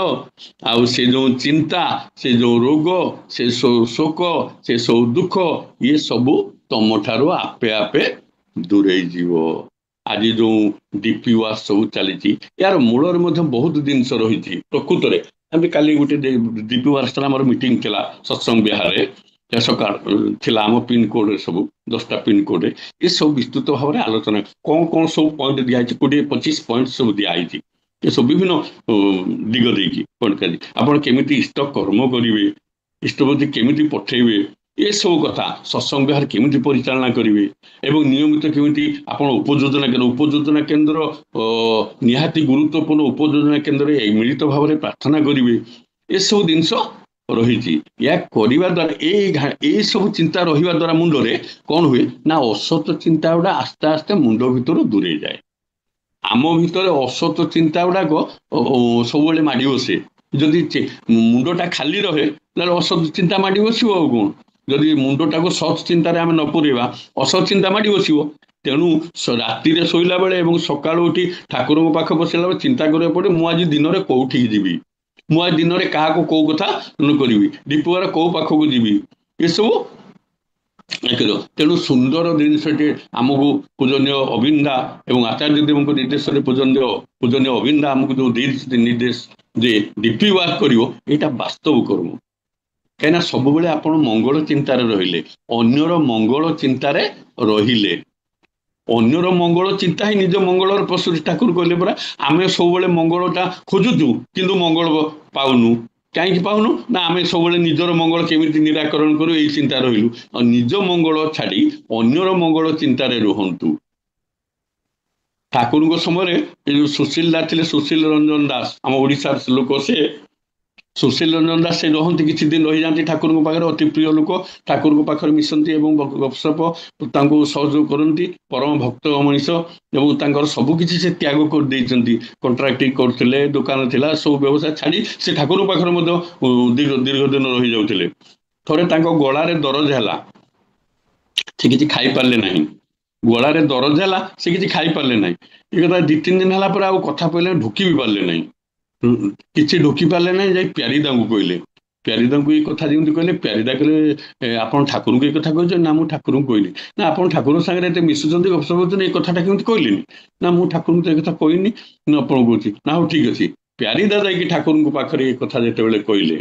ଆଉ ସେ ଯୋଉ ଚିନ୍ତା, ସେ ଯୋଉ ରୋଗ, ସେ ସବୁ ଶୋକ, ସେ ସବୁ ଦୁଃଖ, ଇଏ ସବୁ ତମଠାରୁ ଆପେ ଆପେ ଦୂରେଇ ଯିବ। ଆଜି ଯୋଉ ଡିପି ୱାଶ ସବୁ ଚାଲିଛି, ଏହାର ମୂଳରେ ମଧ୍ୟ ବହୁତ ଜିନିଷ ରହିଛି। ପ୍ରକୃତରେ ଆମେ କାଲି ଗୋଟେ ଡିପି ୱାଶ ଆମର ମିଟିଂ ଥିଲା ସତ୍ସଙ୍ଗ ବିହାରରେ, ସକାଳ ଥିଲା ଆମ ପିନକୋଡରେ ସବୁ 10ଟା ପିନକୋଡରେ ଏସବୁ ବିସ୍ତୃତ ଭାବରେ ଆଲୋଚନା, କଣ ସବୁ ପଏଣ୍ଟ ଦିଆଯାଇଛି, 20-25 ପଏଣ୍ଟ ସବୁ ଦିଆଯାଇଛି। ଏସବୁ ବିଭିନ୍ନ ଦିଗ ଦେଇକି ପଏଣ୍ଟ କାଲି ଆପଣ କେମିତି ଇଷ୍ଟ କର୍ମ କରିବେ, ଇଷ୍ଟପତି କେମିତି ପଠେଇବେ, ଏସବୁ କଥା, ସତ୍ସଙ୍ଗ ବିହାର କେମିତି ପରିଚାଳନା କରିବେ ଏବଂ ନିୟମିତ କେମିତି ଆପଣ ଉପଯୋଜନା କେନ୍ଦ୍ର ନିହାତି ଗୁରୁତ୍ୱପୂର୍ଣ୍ଣ ଉପଯୋଜନା କେନ୍ଦ୍ରରେ ମିଳିତ ଭାବରେ ପ୍ରାର୍ଥନା କରିବେ। ଏସବୁ ଜିନିଷ ରହିଛି। ଏହା କରିବା ଦ୍ୱାରା ଏଇ ସବୁ ଚିନ୍ତା ରହିବା ଦ୍ୱାରା ମୁଣ୍ଡରେ କଣ ହୁଏ ନା, ଅସତ ଚିନ୍ତା ଗୁଡା ଆସ୍ତେ ଆସ୍ତେ ମୁଣ୍ଡ ଭିତରୁ ଦୂରେଇ ଯାଏ। ଆମ ଭିତରେ ଅସତ ଚିନ୍ତା ଗୁଡାକ ସବୁବେଳେ ମାଡି ବସେ। ଯଦି ମୁଣ୍ଡଟା ଖାଲି ରହେ ତାହେଲେ ଅସତ ଚିନ୍ତା ମାଡି ବସିବ ଆଉ କଣ। ଯଦି ମୁଣ୍ଡଟାକୁ ସତ୍ ଚିନ୍ତାରେ ଆମେ ନ ପୁରେଇବା, ଅସତ ଚିନ୍ତା ମାଡି ବସିବ। ତେଣୁ ରାତିରେ ଶୋଇଲା ବେଳେ ଏବଂ ସକାଳୁ ଉଠି ଠାକୁରଙ୍କ ପାଖରେ ବସିଲା ବେଳେ ଚିନ୍ତା କରିବାକୁ ପଡେ, ମୁଁ ଆଜି ଦିନରେ କୋଉଠିକି ଯିବି, ମୁଁ ଆଜି ଦିନରେ କାହାକୁ କୋଉ କଥା କରିବି, ଦୀପୁଆର କୋଉ ପାଖକୁ ଯିବି, ଏସବୁ। ତେଣୁ ସୁନ୍ଦର ଜିନିଷଟି ଆମକୁ ପୂଜନୀୟ ଅବିନ୍ଦା ଏବଂ ଆଚାର୍ଯ୍ୟ ଦେବଙ୍କ ନିର୍ଦ୍ଦେଶରେ ପୂଜନୀୟ ଅବିନ୍ଦା ଆମକୁ ଯୋଉ ଦେଇଛନ୍ତି ନିର୍ଦ୍ଦେଶ ଯେ ଡିପି ୱାର୍କ କରିବ, ଏଇଟା ବାସ୍ତବ କର୍ମ। କାହିଁକିନା ସବୁବେଳେ ଆପଣ ମଙ୍ଗଳ ଚିନ୍ତାରେ ରହିଲେ, ଅନ୍ୟର ମଙ୍ଗଳ ଚିନ୍ତାରେ ରହିଲେ, ଅନ୍ୟର ମଙ୍ଗଳ ଚିନ୍ତା ହିଁ ନିଜ ମଙ୍ଗଳର ପ୍ରସ୍ତୁତି। ଠାକୁର କହିଲେ ପରା, ଆମେ ସବୁବେଳେ ମଙ୍ଗଳଟା ଖୋଜୁଛୁ କିନ୍ତୁ ମଙ୍ଗଳ ପାଉନୁ। କାହିଁକି ପାଉନୁ ନା, ଆମେ ସବୁବେଳେ ନିଜର ମଙ୍ଗଳ କେମିତି ନିରାକରଣ କରୁ ଏଇ ଚିନ୍ତା ରହିଲୁ। ଆଉ ନିଜ ମଙ୍ଗଳ ଛାଡି ଅନ୍ୟର ମଙ୍ଗଳ ଚିନ୍ତାରେ ରୁହନ୍ତୁ। ଠାକୁରଙ୍କ ସମୟରେ ଏ ଯୋଉ ସୁଶୀଲ ଦାସ ଥିଲେ, ସୁଶୀଲ ରଞ୍ଜନ ଦାସ, ଆମ ଓଡିଶାର ଲୋକ ସେ। ସୁଶୀଲ ରଞ୍ଜନ ଦାସ ସେ ରହନ୍ତି, କିଛି ଦିନ ରହିଯାନ୍ତି ଠାକୁରଙ୍କ ପାଖରେ, ଅତି ପ୍ରିୟ ଲୋକ, ଠାକୁରଙ୍କ ପାଖରେ ମିଶନ୍ତି ଏବଂ ଗପସପ ତାଙ୍କୁ ସହଯୋଗ କରନ୍ତି, ପରମ ଭକ୍ତ ମଣିଷ ଏବଂ ତାଙ୍କର ସବୁ କିଛି ସେ ତ୍ୟାଗ କରିଦେଇଛନ୍ତି। କଣ୍ଟ୍ରାକ୍ଟିଂ କରୁଥିଲେ, ଦୋକାନ ଥିଲା, ସବୁ ବ୍ୟବସାୟ ଛାଡି ସେ ଠାକୁରଙ୍କ ପାଖରେ ମଧ୍ୟ ଦୀର୍ଘ ଦିନ ରହିଯାଉଥିଲେ। ଥରେ ତାଙ୍କ ଗଳାରେ ଦରଜ ହେଲା, ସେ କିଛି ଖାଇପାରିଲେ ନାହିଁ। ଗଳାରେ ଦରଜ ହେଲା, ସେ କିଛି ଖାଇପାରିଲେ ନାହିଁ। ଏ କଥା 2-3 ଦିନ ହେଲା ପରେ ଆଉ କଥା କହିଲେ ଢୋକି ବି ପାରିଲେ ନାହିଁ, କିଛି ଢୋକି ପାରିଲେ ନାହିଁ। ଯାଇ ପ୍ୟାରିଦାଙ୍କୁ କହିଲେ, ପ୍ୟାରିଦାଙ୍କୁ ଏଇ କଥା ଯେମିତି କହିଲେ, ପ୍ୟାରିଦା କହିଲେ ଆପଣ ଠାକୁରଙ୍କୁ ଏଇ କଥା କହିଛନ୍ତି? ନା ମୁଁ ଠାକୁରଙ୍କୁ କହିଲି। ନା ଆପଣ ଠାକୁରଙ୍କ ସାଙ୍ଗରେ ଏତେ ମିଶୁଛନ୍ତି, ଗପସପ କରୁଛନ୍ତି, ଏଇ କଥାଟା କେମିତି କହିଲେନି? ନା ମୁଁ ଠାକୁରଙ୍କୁ ଏ କଥା କହିନି, ମୁଁ ଆପଣଙ୍କୁ କହୁଛି। ନା ହଉ ଠିକ ଅଛି। ପ୍ୟାରିଦା ଯାଇକି ଠାକୁରଙ୍କ ପାଖରେ ଏ କଥା ଯେତେବେଳେ କହିଲେ,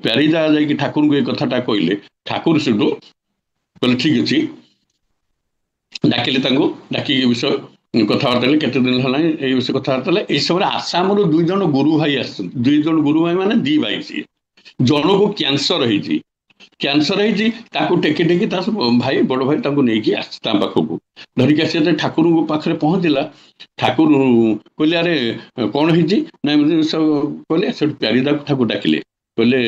ପ୍ୟାରିଦା ଯାଇକି ଠାକୁରଙ୍କୁ ଏ କଥାଟା କହିଲେ, ଠାକୁର ସେଠୁ କହିଲେ ଠିକ ଅଛି, ଡାକିଲେ ତାଙ୍କୁ, ଡାକିକି ବିଷୟ କଥାବାର୍ତ୍ତା ହେଲେ, କେତେ ଦିନ ହେଲାଣି ଏଇ ବିଷୟ କଥାବାର୍ତ୍ତା ହେଲେ। ଏଇ ସମୟରେ ଆସାମରୁ 2 ଜଣ ଗୁରୁ ଭାଇ ଆସିଛନ୍ତି। 2 ଜଣ ଗୁରୁ ଭାଇ ମାନେ 2 ଭାଇ। ସିଏ ଜଣକୁ କ୍ୟାନ୍ସର ହେଇଛି, ତାକୁ ଟେକି ଟେକି ତା ଭାଇ, ବଡ ଭାଇ ତାଙ୍କୁ ନେଇକି ଆସିଛି ତା ପାଖକୁ, ଧରିକି ଆସି ଠାକୁରଙ୍କ ପାଖରେ ପହଞ୍ଚିଲା। ଠାକୁର କହିଲେ ଆରେ କଣ ହେଇଛି ନା, ଏମିତି କହିଲେ। ସେଠୁ ପ୍ୟାରିଦାକୁ ଠାକୁର ଡାକିଲେ, କହିଲେ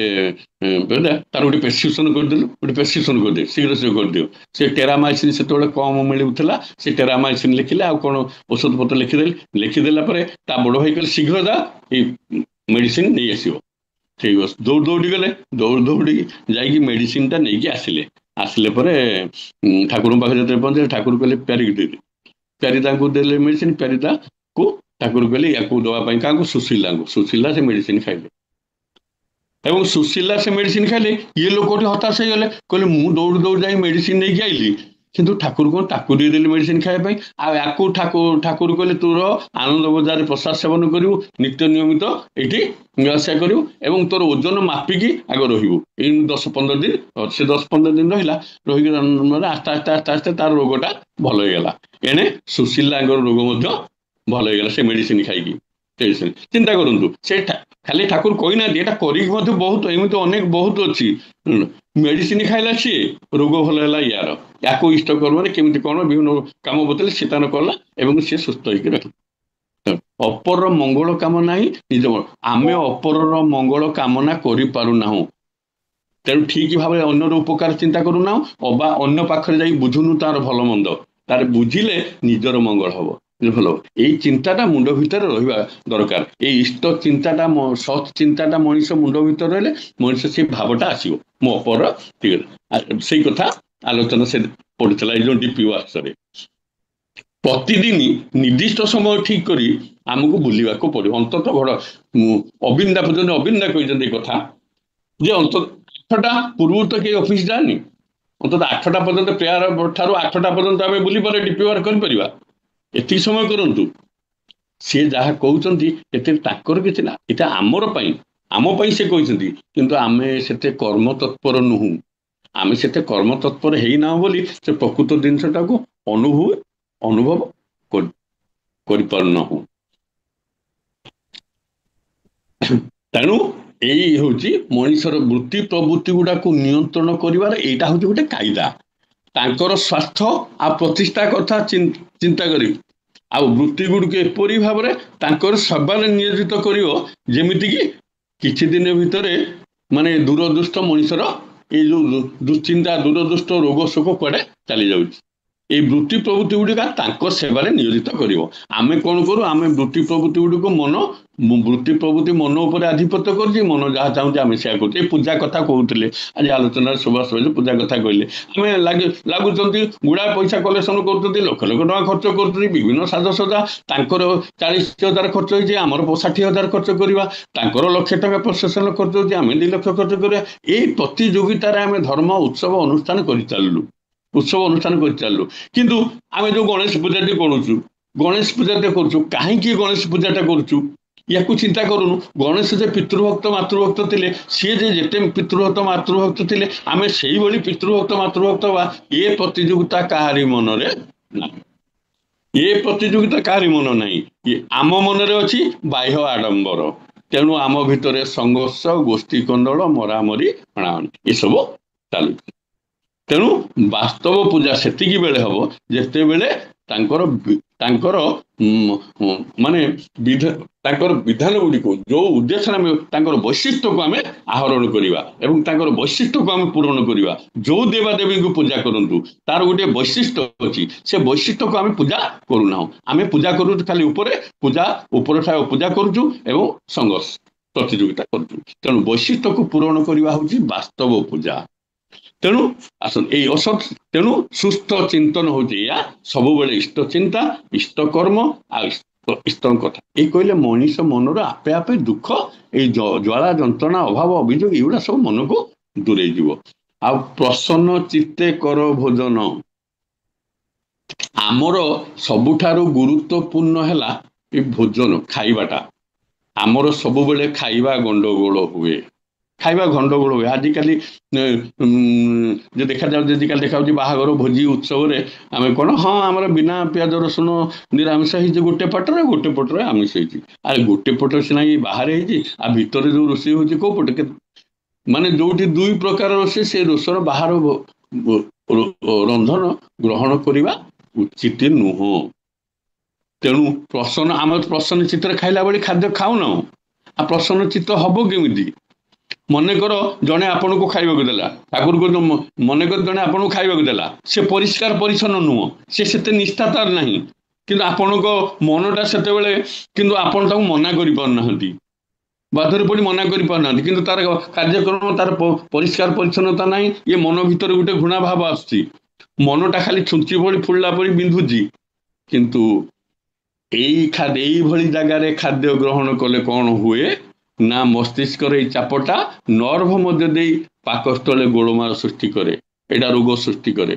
ତାର ଗୋଟେ ପ୍ରେସ୍କ୍ରିପସନ୍ କରିଦେଲୁ, ଗୋଟେ ପ୍ରେସ୍କ୍ରିପସନ୍ କରିଦିଅ, ଶୀଘ୍ର ଶୀଘ୍ର କରିଦିଅ। ସେ ଟେରାମାଇସିନ୍ ସେତେବେଳେ କମ୍ ମିଳୁଥିଲା, ସେ ଟେରାମାଇସିନ୍ ଲେଖିଲେ, ଆଉ କ'ଣ ଔଷଧ ପତ୍ର ଲେଖିଦେଲେ। ଲେଖିଦେଲା ପରେ ତା ବଡ଼ ଭାଇ କହିଲେ ଶୀଘ୍ର ଯା ଏଇ ମେଡ଼ିସିନ୍ ନେଇ ଆସିବ। ଠିକ୍ ଅଛି, ଦୌଡ଼ି ଦୌଡ଼ି ଗଲେ, ଦୌଡ଼ିକି ଯାଇକି ମେଡ଼ିସିନ୍ଟା ନେଇକି ଆସିଲେ। ଆସିଲେ ପରେ ଠାକୁରଙ୍କ ପାଖରେ ଯେତେବେଳେ ପହଞ୍ଚିଲେ, ଠାକୁର କହିଲେ ପ୍ୟାରିକି ଦେଇଦେ। ପ୍ୟାରି ତାଙ୍କୁ ଦେଲେ ମେଡ଼ିସିନ୍, ପ୍ୟାରି ତାକୁ ଠାକୁର କହିଲେ ୟାକୁ ଦେବା ପାଇଁ କାହାକୁ, ସୁଶୀଲାଙ୍କୁ। ସୁଶୀଲା ସେ ମେଡ଼ିସିନ୍ ଖାଇଲେ ଏବଂ ସୁଶୀଲା ସେ ମେଡ଼ିସିନ୍ ଖାଇଲେ। ଇଏ ଲୋକଟି ହତାଶ ହେଇଗଲେ, କହିଲେ ମୁଁ ଦୌଡ଼ି ଦୌଡ଼ି ଯାଇ ମେଡ଼ିସିନ୍ ନେଇକି ଆଇଲି, କିନ୍ତୁ ଠାକୁର କ'ଣ ତାକୁ ଦେଇଦେଲି ମେଡ଼ିସିନ୍ ଖାଇବା ପାଇଁ। ଆଉ ୟାକୁ ଠାକୁର କହିଲେ ତୋର ଆନନ୍ଦ ବଜାରରେ ପ୍ରସାଦ ସେବନ କରିବୁ, ନିତ୍ୟ ନିୟମିତ ଏଇଠି ଆସିଆ କରିବୁ ଏବଂ ତୋର ଓଜନ ମାପିକି ଆଗ ରହିବୁ। ଏଇ 10-15 ଦିନ, ସେ 10-15 ଦିନ ରହିଲା। ରହିକି ଆସ୍ତେ ଆସ୍ତେ ଆସ୍ତେ ଆସ୍ତେ ତାର ରୋଗଟା ଭଲ ହେଇଗଲା। ଏଣେ ସୁଶୀଲାଙ୍କର ରୋଗ ମଧ୍ୟ ଭଲ ହେଇଗଲା ସେ ମେଡ଼ିସିନ୍ ଖାଇକି। ଚିନ୍ତା କରନ୍ତୁ, ସେ ଖାଲି ଠାକୁର କହିନାହାନ୍ତି, ଏଇଟା କରିକି ମଧ୍ୟ ବହୁତ ଏମିତି ଅନେକ ବହୁତ ଅଛି। ମେଡ଼ିସିନ୍ ଖାଇଲା ସିଏ, ରୋଗ ଭଲ ହେଲା ୟାର। ୟାକୁ ଇଷ୍ଟ କର୍ମରେ କେମିତି କ'ଣ ବିଭିନ୍ନ କାମ ବତେଇଲେ ସେ ତାର କଲା ଏବଂ ସିଏ ସୁସ୍ଥ ହେଇକି ରହିଲା। ଅପରର ମଙ୍ଗଳ କାମନା ହିଁ ନିଜ। ଆମେ ଅପରର ମଙ୍ଗଳ କାମନା କରିପାରୁନାହୁଁ, ତେଣୁ ଠିକ୍ ଭାବରେ ଅନ୍ୟର ଉପକାର ଚିନ୍ତା କରୁନାହୁଁ, ଅବା ଅନ୍ୟ ପାଖରେ ଯାଇ ବୁଝୁନୁ ତାର ଭଲ ମନ୍ଦ। ତାର ବୁଝିଲେ ନିଜର ମଙ୍ଗଳ ହବ, ଭଲ। ଏଇ ଚିନ୍ତାଟା ମୁଣ୍ଡ ଭିତରେ ରହିବା ଦରକାର। ଏଇ ଇଷ୍ଟ ଚିନ୍ତାଟା, ସତ୍ ଚିନ୍ତାଟା ମଣିଷ ମୁଣ୍ଡ ଭିତରେ ରହିଲେ ମଣିଷ ସେଇ ଭାବଟା ଆସିବ, ମୋ ଅପର। ଠିକ୍ ଅଛି, ସେଇ କଥା ଆଲୋଚନା ସେ ପଡ଼ିଥିଲା ଏଇ ଯେଉଁ ଡିପି ୱାର୍କସରେ। ପ୍ରତିଦିନ ନିର୍ଦ୍ଦିଷ୍ଟ ସମୟ ଠିକ୍ କରି ଆମକୁ ବୁଲିବାକୁ ପଡ଼ିବ। ଅନ୍ତତଃ ଅବିନ୍ଦା ପର୍ଯ୍ୟନ୍ତ, ଅବିନ୍ଦା କହିଛନ୍ତି ଏ କଥା ଯେ ଅନ୍ତତଃ 8ଟା ପୂର୍ବରୁ ତ କେହି ଅଫିସ୍ ଯାଆନି, ଅନ୍ତତଃ 8ଟା ପର୍ଯ୍ୟନ୍ତ, ପ୍ରେୟାର ଠାରୁ 8ଟା ପର୍ଯ୍ୟନ୍ତ ଆମେ ବୁଲିପାରେ ଡିପି ୱାର୍କ କରିପାରିବା। ଏତିକି ସମୟ କରନ୍ତୁ। ସିଏ ଯାହା କହୁଛନ୍ତି ଏଥିରେ ତାଙ୍କର କିଛି ନା, ଏଇଟା ଆମର ପାଇଁ, ଆମ ପାଇଁ ସେ କହିଛନ୍ତି, କିନ୍ତୁ ଆମେ ସେତେ କର୍ମତତ୍ପର ନୁହଁ। ଆମେ ସେତେ କର୍ମତତ୍ପର ହେଇନାହୁଁ ବୋଲି ସେ ପ୍ରକୃତ ଜିନିଷଟାକୁ ଅନୁଭବ କରିପାରୁନାହୁଁ। ତେଣୁ ଏଇ ହେଉଛି ମଣିଷର ବୃତ୍ତି ପ୍ରବୃତ୍ତି ଗୁଡ଼ାକୁ ନିୟନ୍ତ୍ରଣ କରିବାର ଏଇଟା ହେଉଛି ଗୋଟେ କାଇଦା। ତାଙ୍କର ସ୍ୱାର୍ଥ ଆଉ ପ୍ରତିଷ୍ଠା କଥା ଚିନ୍ତା କରି ଆଉ ବୃତ୍ତି ଗୁଡ଼ିକୁ ଏପରି ଭାବରେ ତାଙ୍କର ସେବାରେ ନିୟୋଜିତ କରିବ ଯେମିତିକି କିଛି ଦିନ ଭିତରେ ମାନେ ଦୂରଦୃଷ୍ଟ ମଣିଷର ଏଇ ଯେଉଁ ଦୁଶ୍ଚିନ୍ତା, ଦୂରଦୃଷ୍ଟ ରୋଗ ଶୋକ କୁଆଡ଼େ ଚାଲିଯାଉଛି। এই ବୃତ୍ତି ପ୍ରବୃତ୍ତି ଗୁଡ଼ିକ ତାଙ୍କ ସେବାରେ ନିୟୋଜିତ କରିବ। ଆମେ କ'ଣ କରୁ, ଆମେ ବୃତ୍ତି ପ୍ରବୃତ୍ତି ଗୁଡ଼ିକୁ ବୃତ୍ତି ପ୍ରବୃତ୍ତି ମନ ଉପରେ ଆଧିପତ୍ୟ କରୁଛି, ମନ ଯାହା ଚାହୁଁଛି ଆମେ ସେୟା କରୁଛୁ। ଏ ପୂଜା କଥା କହୁଥିଲେ ଆଜି ଆଲୋଚନାରେ, ସୁଭାଷ ଭାଇ ପୂଜା କଥା କହିଲେ। ଆମେ ଲାଗୁଛନ୍ତି ଗୁଡ଼ାଏ ପଇସା କଲେକ୍ସନ କରୁଛନ୍ତି, ଲକ୍ଷ ଲକ୍ଷ ଟଙ୍କା ଖର୍ଚ୍ଚ କରୁଛନ୍ତି, ବିଭିନ୍ନ ସାଜସଜା। ତାଙ୍କର 40,000 ଖର୍ଚ୍ଚ ହେଇଛି, ଆମର 60,000 ଖର୍ଚ୍ଚ କରିବା। ତାଙ୍କର 1,00,000 ଟଙ୍କା ପ୍ରସେସନ ଖର୍ଚ୍ଚ ହେଉଛି, ଆମେ 2 ଲକ୍ଷ ଖର୍ଚ୍ଚ କରିବା। ଏଇ ପ୍ରତିଯୋଗିତାରେ ଆମେ ଧର୍ମ ଉତ୍ସବ ଅନୁଷ୍ଠାନ କରିଚାଲିଲୁ, କିନ୍ତୁ ଆମେ ଯୋଉ ଗଣେଶ ପୂଜାଟି କରୁଛୁ, କାହିଁକି ଗଣେଶ ପୂଜାଟା କରୁଛୁ ୟାକୁ ଚିନ୍ତା କରୁନୁ। ଗଣେଶ ଯେ ପିତୃଭକ୍ତ ମାତୃଭକ୍ତ ଥିଲେ, ସିଏ ଯେ ଯେତେ ପିତୃଭକ୍ତ ମାତୃଭକ୍ତ ଥିଲେ, ଆମେ ସେଇଭଳି ପିତୃଭକ୍ତ ମାତୃଭକ୍ତ ହବା। ଏ ପ୍ରତିଯୋଗିତା କାହାରି ମନରେ ନାହିଁ, ଏ ପ୍ରତିଯୋଗିତା କାହାରି ମନ ନାହିଁ। ଆମ ମନରେ ଅଛି ବାହ୍ୟ ଆଡମ୍ବର। ତେଣୁ ଆମ ଭିତରେ ସଂଘର୍ଷ, ଗୋଷ୍ଠୀ କନ୍ଦଳ, ମରାମରି, ହଣାହଣି ଏସବୁ ଚାଲୁଛି। ତେଣୁ ବାସ୍ତବ ପୂଜା ସେତିକି ବେଳେ ହବ ଯେତେବେଳେ ତାଙ୍କର ମାନେ ତାଙ୍କର ବିଧାନ ଗୁଡ଼ିକୁ, ଯୋଉ ଉଦ୍ଦେଶ୍ୟରେ ଆମେ ତାଙ୍କର ବୈଶିଷ୍ଟ୍ୟକୁ ଆମେ ଆହରଣ କରିବା ଏବଂ ତାଙ୍କର ବୈଶିଷ୍ଟ୍ୟକୁ ଆମେ ପୂରଣ କରିବା। ଯୋଉ ଦେବାଦେବୀଙ୍କୁ ପୂଜା କରନ୍ତୁ ତାର ଗୋଟେ ବୈଶିଷ୍ଟ୍ୟ ଅଛି, ସେ ବୈଶିଷ୍ଟ୍ୟକୁ ଆମେ ପୂଜା କରୁନାହୁଁ। ଆମେ ପୂଜା କରୁଛୁ ଖାଲି ପୂଜା କରୁଛୁ ଏବଂ ସଂଘର୍ଷ ପ୍ରତିଯୋଗିତା କରୁଛୁ। ତେଣୁ ବୈଶିଷ୍ଟ୍ୟକୁ ପୂରଣ କରିବା ହେଉଛି ବାସ୍ତବ ପୂଜା। ତେଣୁ ତେଣୁ ସୁସ୍ଥ ଚିନ୍ତନ ହେଉଛି ଏହା, ସବୁବେଳେ ଇଷ୍ଟ ଚିନ୍ତା, ଇଷ୍ଟ କର୍ମ ଆଉ ଇଷ୍ଟଙ୍କ କଥା। ଏଇ କହିଲେ ମଣିଷ ମନର ଆପେ ଆପେ ଦୁଃଖ, ଏଇ ଜ୍ୱାଳା ଯନ୍ତ୍ରଣା, ଅଭାବ, ଅଭିଯୋଗ ଏଗୁଡ଼ା ସବୁ ମନକୁ ଦୂରେଇ ଯିବ। ଆଉ ପ୍ରସନ୍ନ ଚିତ୍ତେ କର ଭୋଜନ। ଆମର ସବୁଠାରୁ ଗୁରୁତ୍ୱପୂର୍ଣ୍ଣ ହେଲା ଏ ଭୋଜନ, ଖାଇବାଟା। ଆମର ସବୁବେଳେ ଖାଇବା ଗଣ୍ଡଗୋଳ ହୁଏ, ଆଜିକାଲି ଦେଖାଯାଉଛି ବାହାଘର ଭୋଜି ଉତ୍ସବରେ ଆମେ କ'ଣ, ହଁ ଆମର ବିନା ପିଆଜ ରସୁଣ ନିରାମିଷ ହେଇଛି ଗୋଟେ ପଟରେ ଆମିଷ ହେଇଛି। ଆରେ ଗୋଟେ ପଟରେ ସିନା ବାହାରେ ହେଇଛି, ଆଉ ଭିତରେ ଯୋଉ ରୋଷେଇ ହଉଛି କୋଉ ପଟେ, ମାନେ ଯୋଉଠି 2 ପ୍ରକାର ରୋଷେଇ, ସେ ରୋଷେଇର ବାହାର ରନ୍ଧନ ଗ୍ରହଣ କରିବା ଉଚିତ ନୁହଁ। ତେଣୁ ଆମେ ପ୍ରସନ୍ନ ଚିତ୍ତରେ ଖାଇଲା ଭଳି ଖାଦ୍ୟ ଖାଉନାହୁଁ, ଆଉ ପ୍ରସନ୍ନ ଚିତ୍ତ ହବ କେମିତି? ମନେକର ଜଣେ ଆପଣଙ୍କୁ ଖାଇବାକୁ ଦେଲା, ଠାକୁରଙ୍କୁ ମନେକର ଜଣେ ଆପଣଙ୍କୁ ଖାଇବାକୁ ଦେଲା, ସେ ପରିଷ୍କାର ପରିଚ୍ଛନ୍ନ ନୁହଁ, ସେ ସେତେ ନିଷ୍ଠା ତାର ନାହିଁ, କିନ୍ତୁ ଆପଣଙ୍କ ମନଟା ସେତେବେଳେ, କିନ୍ତୁ ଆପଣ ତାକୁ ମନା କରିପାରୁନାହାନ୍ତି, ବାଧ୍ୟରେ ପଡ଼ି ମନା କରିପାରୁନାହାନ୍ତି, କିନ୍ତୁ ତାର କାର୍ଯ୍ୟକ୍ରମ ତାର ପରିଷ୍କାର ପରିଚ୍ଛନ୍ନତା ନାହିଁ, ଇଏ ମନ ଭିତରେ ଗୋଟେ ଘୃଣା ଭାବ ଆସୁଛି, ମନଟା ଖାଲି ଛୁଞ୍ଚି ଭଳି ଫୁଳିଲା ପରି ବିନ୍ଧୁଛି। କିନ୍ତୁ ଏଇଭଳି ଜାଗାରେ ଖାଦ୍ୟ ଗ୍ରହଣ କଲେ କଣ ହୁଏ ନା ମସ୍ତିଷ୍କର ଏଇ ଚାପଟା ନର୍ଭ ମଧ୍ୟ ଦେଇ ପାକସ୍ଥଳେ ଗୋଳମାଳ ସୃଷ୍ଟି କରେ, ଏଇଟା ରୋଗ ସୃଷ୍ଟି କରେ।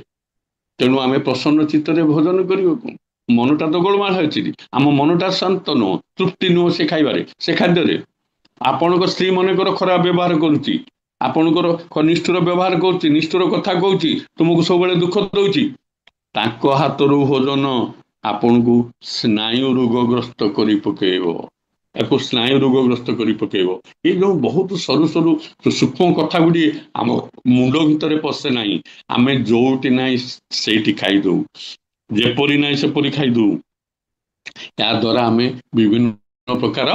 ତେଣୁ ଆମେ ପ୍ରସନ୍ନ ଚିତ୍ତରେ ଭୋଜନ କରିବାକୁ, ମନଟା ତ ଗୋଳମାଳ ହେଉଛି, ଆମ ମନଟା ଶାନ୍ତ ନୁହଁ, ତୃପ୍ତି ନୁହଁ ସେ ଖାଇବାରେ, ସେ ଖାଦ୍ୟରେ। ଆପଣଙ୍କ ସ୍ତ୍ରୀ ମନେକର ଖରାପ ବ୍ୟବହାର କରୁଛି, ଆପଣଙ୍କର ନିଷ୍ଠୁର ବ୍ୟବହାର କରୁଛି, ନିଷ୍ଠୁର କଥା କହୁଛି, ତୁମକୁ ସବୁବେଳେ ଦୁଃଖ ଦଉଛି, ତାଙ୍କ ହାତରୁ ଭୋଜନ ଆପଣଙ୍କୁ ସ୍ନାୟୁ ରୋଗଗ୍ରସ୍ତ କରି ପକେଇବ, ତାକୁ ସ୍ନାୟୁ ରୋଗଗ୍ରସ୍ତ କରି ପକେଇବ। ଏଇ ଯୋଉ ବହୁତ ସରୁ ସରୁ ସୂକ୍ଷ୍ମ କଥା ଗୁଡ଼ିଏ ଆମ ମୁଣ୍ଡ ଭିତରେ ପଶେ ନାହିଁ, ଆମେ ଯୋଉଠି ନାହିଁ ସେଇଠି ଖାଇଦଉ, ଯେପରି ନାହିଁ ସେପରି ଖାଇଦଉ। ଏହା ଦ୍ୱାରା ଆମେ ବିଭିନ୍ନ ପ୍ରକାର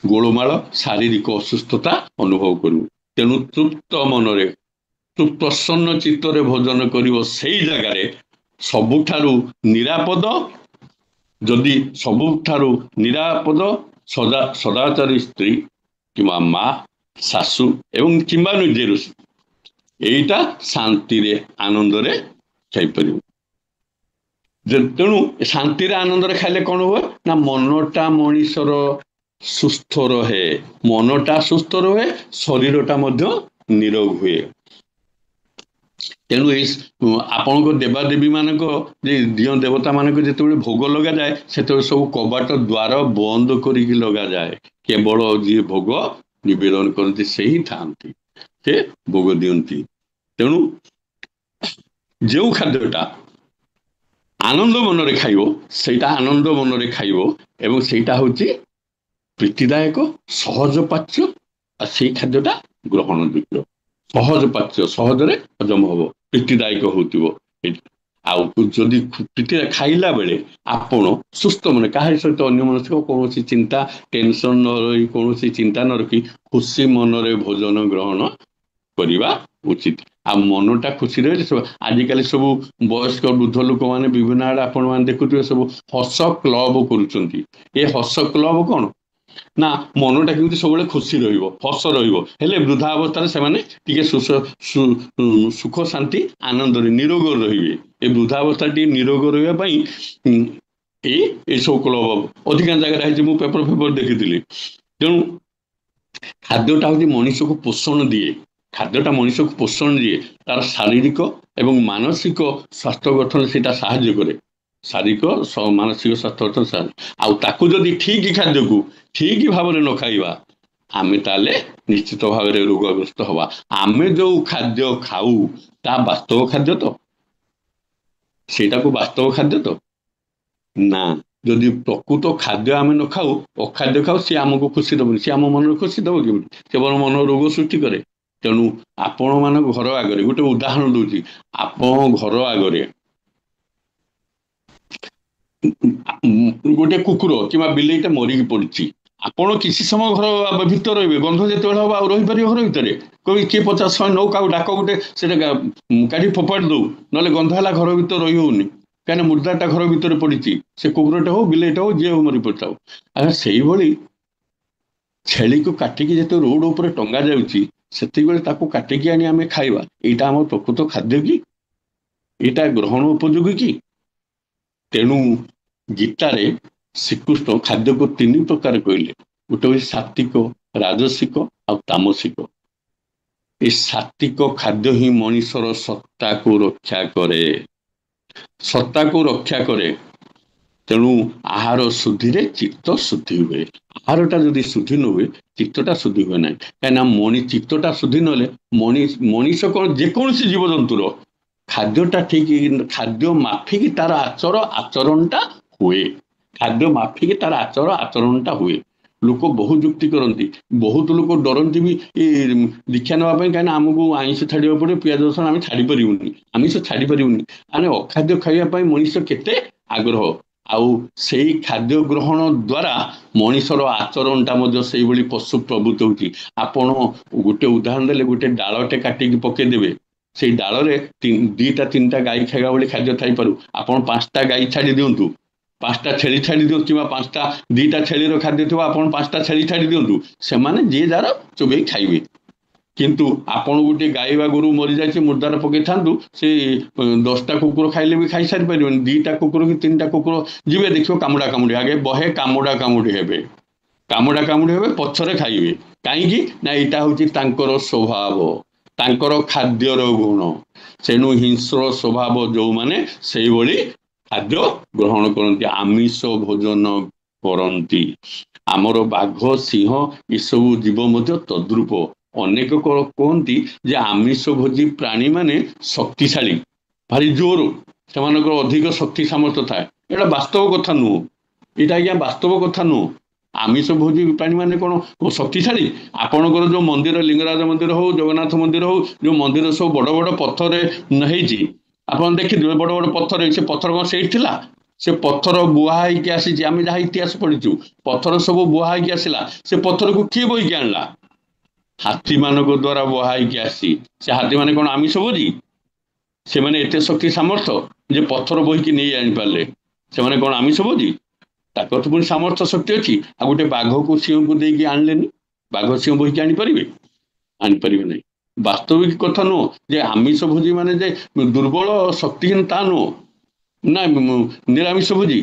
ଗୋଳମାଳ, ଶାରୀରିକ ଅସୁସ୍ଥତା ଅନୁଭବ କରୁ। ତେଣୁ ତୃପ୍ତ ମନରେ, ପ୍ରସନ୍ନ ଚିତ୍ତରେ ଭୋଜନ କରିବ, ସେଇ ଜାଗାରେ ସବୁଠାରୁ ନିରାପଦ, ଯଦି ସବୁଠାରୁ ନିରାପଦ ସଦାଚାରୀ ସ୍ତ୍ରୀ କିମ୍ବା ମା, ଶାଶୁ ଏବଂ କିମ୍ବା ନିଜେ ରୋଷେଇ, ଏଇଟା ଶାନ୍ତିରେ ଆନନ୍ଦରେ ଖାଇପାରିବ। ତେଣୁ ଶାନ୍ତିରେ ଆନନ୍ଦରେ ଖାଇଲେ କଣ ହୁଏ ନା ମନଟା ମଣିଷର ସୁସ୍ଥ ରହେ, ମନଟା ସୁସ୍ଥ ରହେ, ଶରୀରଟା ମଧ୍ୟ ନିରୋଗ ହୁଏ। ତେଣୁ ଏଇ ଆପଣଙ୍କ ଦେବାଦେବୀ ମାନଙ୍କ, ଯେ ଦିଅଁ ଦେବତା ମାନଙ୍କ ଯେତେବେଳେ ଭୋଗ ଲଗାଯାଏ, ସେତେବେଳେ ସବୁ କବାଟ ଦ୍ୱାର ବନ୍ଦ କରିକି ଲଗାଯାଏ, କେବଳ ଯିଏ ଭୋଗ ନିବେଦନ କରନ୍ତି ସେହି ଥାଆନ୍ତି, ସେ ଭୋଗ ଦିଅନ୍ତି। ତେଣୁ ଯେଉଁ ଖାଦ୍ୟଟା ଆନନ୍ଦ ମନରେ ଖାଇବ, ସେଇଟା ଆନନ୍ଦ ମନରେ ଖାଇବ, ଏବଂ ସେଇଟା ହଉଛି ପ୍ରୀତିଦାୟକ, ସହଜ ପାଚ୍ୟ, ଆଉ ସେଇ ଖାଦ୍ୟଟା ଗ୍ରହଣ ଯୋଗ୍ୟ, ସହଜ ପାଚ୍ୟ, ସହଜରେ ହଜମ ହବ, ପ୍ରୀତିଦାୟକ ହଉଥିବ। ଆଉ ଯଦି ପ୍ରୀତି ଖାଇଲା ବେଳେ ଆପଣ ସୁସ୍ଥ ମନେ, କାହାରି ସହିତ ଅନ୍ୟମନସ୍କ, କୌଣସି ଚିନ୍ତା ଟେନସନ ନ ରହି, କୌଣସି ଚିନ୍ତା ନ ରଖି ଖୁସି ମନରେ ଭୋଜନ ଗ୍ରହଣ କରିବା ଉଚିତ। ଆଉ ମନଟା ଖୁସି ରହିଲେ ସବୁ, ଆଜିକାଲି ସବୁ ବୟସ୍କ ବୃଦ୍ଧ ଲୋକମାନେ ବିଭିନ୍ନ ଆଡେ ଆପଣମାନେ ଦେଖୁଥିବେ ସବୁ ହସ କ୍ଲବ କରୁଛନ୍ତି। ଏ ହସ କ୍ଲବ କଣ ନା ମନଟା କେମିତି ସବୁବେଳେ ଖୁସି ରହିବ, ହସ ରହିବ, ହେଲେ ବୃଦ୍ଧା ଅବସ୍ଥାରେ ସେମାନେ ଟିକେ ସୁଖ ଶାନ୍ତି ଆନନ୍ଦରେ ନିରୋଗ ରହିବେ। ଏ ବୃଦ୍ଧାବସ୍ଥା ଟିକେ ନିରୋଗ ରହିବା ପାଇଁ ଏଇସବୁ କ୍ଲବ ଅଧିକାଂଶ ଜାଗାରେ ହେଇଛି, ମୁଁ ପେପର ଦେଖିଥିଲି। ତେଣୁ ଖାଦ୍ୟଟା ହଉଛି ମଣିଷକୁ ପୋଷଣ ଦିଏ, ଖାଦ୍ୟଟା ମଣିଷକୁ ପୋଷଣ ଦିଏ, ତାର ଶାରୀରିକ ଏବଂ ମାନସିକ ସ୍ୱାସ୍ଥ୍ୟ ଗଠନରେ ସେଇଟା ସାହାଯ୍ୟ କରେ, ଶାରୀରିକ ମାନସିକ ସ୍ୱାସ୍ଥ୍ୟ ଗଠନ ସାହାଯ୍ୟ। ଆଉ ତାକୁ ଯଦି ଠିକ ଖାଦ୍ୟକୁ ଠିକ ଭାବରେ ନ ଖାଇବା, ଆମେ ତାହେଲେ ନିଶ୍ଚିତ ଭାବରେ ରୋଗଗ୍ରସ୍ତ ହବା। ଆମେ ଯୋଉ ଖାଦ୍ୟ ଖାଉ ତା ବାସ୍ତବ ଖାଦ୍ୟ ତ, ସେଇଟାକୁ ବାସ୍ତବ ଖାଦ୍ୟ ତ ନା, ଯଦି ପ୍ରକୃତ ଖାଦ୍ୟ ଆମେ ନ ଖାଉ, ଅଖାଦ୍ୟ ଖାଉ, ସିଏ ଆମକୁ ଖୁସି ଦବନି, ସିଏ ଆମ ମନରେ ଖୁସି ଦବ କେମିତି, କେବଳ ମନ ରୋଗ ସୃଷ୍ଟି କରେ। ତେଣୁ ଆପଣ ମାନଙ୍କ ଘର ଆଗରେ ଗୋଟେ ଉଦାହରଣ ଦଉଛି, ଆପଣ ଘର ଆଗରେ ଗୋଟେ କୁକୁର କିମ୍ବା ବିଲେଇଟେ ମରିକି ପଡିଛି, ଆପଣ କିଛି ସମୟ ଘର ଭିତରେ ରହିବେ, ଗନ୍ଧ ଯେତେବେଳେ ହବ ଆଉ ରହିପାରିବ ଘର ଭିତରେ, କହିବି କିଏ 50-100 ନଉ, କାହାକୁ ଡାକ, ଗୋଟେ ସେଟା କାଢି ଫୋପାଡ଼ି ଦଉ, ନହେଲେ ଗନ୍ଧ ହେଲା ଘର ଭିତରେ ରହି ହଉନି, କାହିଁକିନା ମୁର୍ଦାଟା ଘର ଭିତରେ ପଡିଛି, ସେ କୁକୁରଟେ ହଉ, ବିଲେଇଟେ ହଉ, ଯିଏ ହଉ ମରି ପଡିଥାଉ। ଆଚ୍ଛା, ସେଇଭଳି ଛେଳିକୁ କାଟିକି ଯେତେବେଳେ ରୋଡ ଉପରେ ଟଙ୍ଗା ଯାଉଛି, ସେତିକିବେଳେ ତାକୁ କାଟିକି ଆଣି ଆମେ ଖାଇବା, ଏଇଟା ଆମର ପ୍ରକୃତ ଖାଦ୍ୟ କି? ଏଇଟା ଗ୍ରହଣ ଉପଯୋଗୀ କି? ତେଣୁ ଗୀତାରେ ଶ୍ରୀକୃଷ୍ଣ ଖାଦ୍ୟକୁ 3 ପ୍ରକାର କହିଲେ, ଗୋଟେ ହଉଛି ସାତ୍ବିକ, ରାଜସିକ ଆଉ ତାମସିକ। ଏ ସାତ୍ବିକ ଖାଦ୍ୟ ହିଁ ମଣିଷର ସତ୍ତାକୁ ରକ୍ଷା କରେ, ସତ୍ତାକୁ ରକ୍ଷା କରେ। ତେଣୁ ଆହାର ଶୁଦ୍ଧିରେ ଚିତ୍ତ ଶୁଦ୍ଧି ହୁଏ, ଆହାରଟା ଯଦି ଶୁଦ୍ଧି ନ ହୁଏ, ଚିତ୍ତଟା ଶୁଦ୍ଧି ହୁଏ ନାହିଁ। କାହିଁକିନା ଚିତ୍ତଟା ଶୁଦ୍ଧି ନହେଲେ ମଣିଷ କଣ, ଯେକୌଣସି ଜୀବଜନ୍ତୁର ଖାଦ୍ୟଟା ଠିକ, ଖାଦ୍ୟ ମାଫିକି ତାର ଆଚରଣଟା ହୁଏ, ଖାଦ୍ୟ ମାଫିକି ତାର ଆଚରଣଟା ହୁଏ। ଲୋକ ବହୁତ ଯୁକ୍ତି କରନ୍ତି, ବହୁତ ଲୋକ ଡରନ୍ତି ବି ଦୀକ୍ଷା ନେବା ପାଇଁ, କାହିଁକିନା ଆମକୁ ଆଇଁଷ ଛାଡିବାକୁ ପଡିବ, ପିଆଜ ରସୁଣ ଆମେ ଛାଡି ପାରିବୁନି, ଆମିଷ ଛାଡି ପାରିବୁନି, ଆମେ ଅଖାଦ୍ୟ ଖାଇବା ପାଇଁ ମଣିଷ କେତେ ଆଗ୍ରହ। ଆଉ ସେଇ ଖାଦ୍ୟ ଗ୍ରହଣ ଦ୍ୱାରା ମଣିଷର ଆଚରଣଟା ମଧ୍ୟ ସେଇଭଳି ପଶୁ ପ୍ରଭୃତ ହେଉଛି। ଆପଣ ଗୋଟେ ଉଦାହରଣ ଦେଲେ, ଗୋଟେ ଡାଳଟେ କାଟିକି ପକେଇଦେବେ, ସେଇ ଡାଳରେ ଦିଟା ତିନିଟା ଗାଈ ଖାଇବା ଭଳି ଖାଦ୍ୟ ଥାଇପାରୁ, ଆପଣ 5ଟା ଗାଈ ଛାଡ଼ି ଦିଅନ୍ତୁ, 5ଟା ଛେଳି ଛାଡ଼ି ଦିଅନ୍ତୁ, କିମ୍ବା ଦିଟା ଛେଳିର ଖାଦ୍ୟ ଥିବ, ଆପଣ 5ଟା ଛେଳି ଛାଡ଼ି ଦିଅନ୍ତୁ, ସେମାନେ ଯିଏ ଯାହାର ଚୋବେଇ ଖାଇବେ। କିନ୍ତୁ ଆପଣ ଗୋଟେ ଗାଈ ବା ଗୋରୁ ମରିଯାଇଛି ମୁର୍ଦାର ପକେଇଥାନ୍ତୁ, ସେ 10ଟା କୁକୁର ଖାଇଲେ ବି ଖାଇସାରି ପାରିବେନି, 2ଟା କୁକୁର କି 3ଟା କୁକୁର ଯିବେ, ଦେଖିବ କାମୁଡ଼ା କାମୁଡ଼ି, ଆଗେ ବହେ କାମୁଡ଼ା କାମୁଡ଼ି ହେବେ, ପଛରେ ଖାଇବେ। କାହିଁକି ନା ଏଇଟା ହେଉଛି ତାଙ୍କର ସ୍ୱଭାବ, ତାଙ୍କର ଖାଦ୍ୟର ଗୁଣ। ତେଣୁ ହିଂସ୍ର ସ୍ୱଭାବ ଯେଉଁମାନେ ସେଇଭଳି ଖାଦ୍ୟ ଗ୍ରହଣ କରନ୍ତି, ଆମିଷ ଭୋଜନ କରନ୍ତି। ଆମର ବାଘ, ସିଂହ ଏସବୁ ଜୀବ ମଧ୍ୟ ତଦ୍ରୂପ। ଅନେକ କୁହନ୍ତି ଯେ ଆମିଷ ଭୋଜୀ ପ୍ରାଣୀମାନେ ଶକ୍ତିଶାଳୀ, ଭାରି ଜୋର, ସେମାନଙ୍କର ଅଧିକ ଶକ୍ତି ସାମର୍ଥ୍ୟ ଥାଏ। ଏଇଟା ବାସ୍ତବ କଥା ନୁହଁ, ଏଇଟା ଆଜ୍ଞା ବାସ୍ତବ କଥା ନୁହଁ। ଆମିଷ ଭୋଜୀ ପ୍ରାଣୀମାନେ କ'ଣ ଶକ୍ତିଶାଳୀ? ଆପଣଙ୍କର ଯେଉଁ ମନ୍ଦିର, ଲିଙ୍ଗରାଜ ମନ୍ଦିର ହଉ, ଜଗନ୍ନାଥ ମନ୍ଦିର ହଉ, ଯେଉଁ ମନ୍ଦିର ସବୁ ବଡ଼ ବଡ଼ ପଥରରେ ହେଇଛି, ଆପଣ ଦେଖିଥିବେ ବଡ଼ ବଡ଼ ପଥର, ସେ ପଥର କ'ଣ ସେଇଠି ଥିଲା? ସେ ପଥର ବୁହା ହେଇକି ଆସିଛି, ଆମେ ଯାହା ଇତିହାସ ପଢିଛୁ, ପଥର ସବୁ ବୁହା ହେଇକି ଆସିଲା। ସେ ପଥରକୁ କିଏ ବୋହିକି ଆଣିଲା? ହାତୀମାନଙ୍କ ଦ୍ୱାରା ବୁହା ହେଇକି ଆସିଛି। ସେ ହାତୀମାନେ କ'ଣ ଆମିଷ ଭୋଜୀ? ସେମାନେ ଏତେ ଶକ୍ତି ସାମର୍ଥ୍ୟ ଯେ ପଥର ବୋହିକି ନେଇ ଆଣିପାରିଲେ। ସେମାନେ କ'ଣ ଆମିଷ ଭୋଜୀ? ତାଙ୍କର ତ ପୁଣି ସାମର୍ଥ୍ୟ ଶକ୍ତି ଅଛି। ଆଉ ଗୋଟେ ବାଘକୁ ସିଂହକୁ ଦେଇକି ଆଣିଲେନି, ବାଘ ସିଂହ ବୋହିକି ଆଣିପାରିବେ? ଆଣିପାରିବେ ନାହିଁ। ବାସ୍ତବିକ କଥା ନୁହଁ ଯେ ଆମିଷ ଭୋଜୀ ମାନେ ଯେ ଦୁର୍ବଳ ଶକ୍ତିହୀନ, ତା ନୁହଁ। ନା ନିରାମିଷ ଭୋଜୀ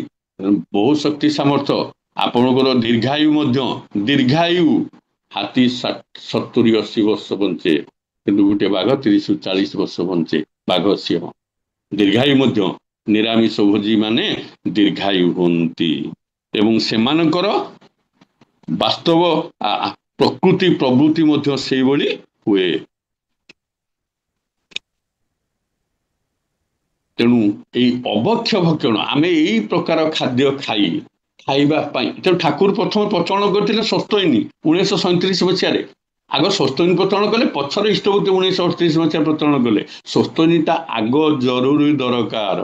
ବହୁ ଶକ୍ତି ସାମର୍ଥ୍ୟ, ଆପଣଙ୍କର ଦୀର୍ଘାୟୁ ମଧ୍ୟ, ଦୀର୍ଘାୟୁ। ହାତୀ 70-80 ବର୍ଷ ବଞ୍ଚେ, କିନ୍ତୁ ଗୋଟେ ବାଘ 30-40 ବର୍ଷ ବଞ୍ଚେ, ବାଘ ସିଂହ। ଦୀର୍ଘାୟୁ ମଧ୍ୟ, ନିରାମିଷ ଭୋଜୀ ମାନେ ଦୀର୍ଘାୟୁ ହୁଅନ୍ତି। ଏବଂ ସେମାନଙ୍କର ବାସ୍ତବ ପ୍ରକୃତି ପ୍ରବୃତ୍ତି ମଧ୍ୟ ସେଇଭଳି ହୁଏ। ତେଣୁ ଏଇ ଅବକ୍ଷ ଭକ୍ଷଣ, ଆମେ ଏଇ ପ୍ରକାର ଖାଦ୍ୟ ଖାଇବା ପାଇଁ, ତେଣୁ ଠାକୁର ପ୍ରଥମେ ପ୍ରଚଳନ କରିଥିଲେ ସ୍ୱସ୍ତୟିନୀ 1937 ମସିହାରେ। ଆଗ ସ୍ୱସ୍ତୟିନୀ ପ୍ରଚଳନ କଲେ, ପଛରେ ଇଷ୍ଟବୃତ୍ତି 1938 ମସିହା ପ୍ରଚଳନ କଲେ। ସ୍ୱସ୍ତୟିନୀଟା ଆଗ ଜରୁରୀ ଦରକାର।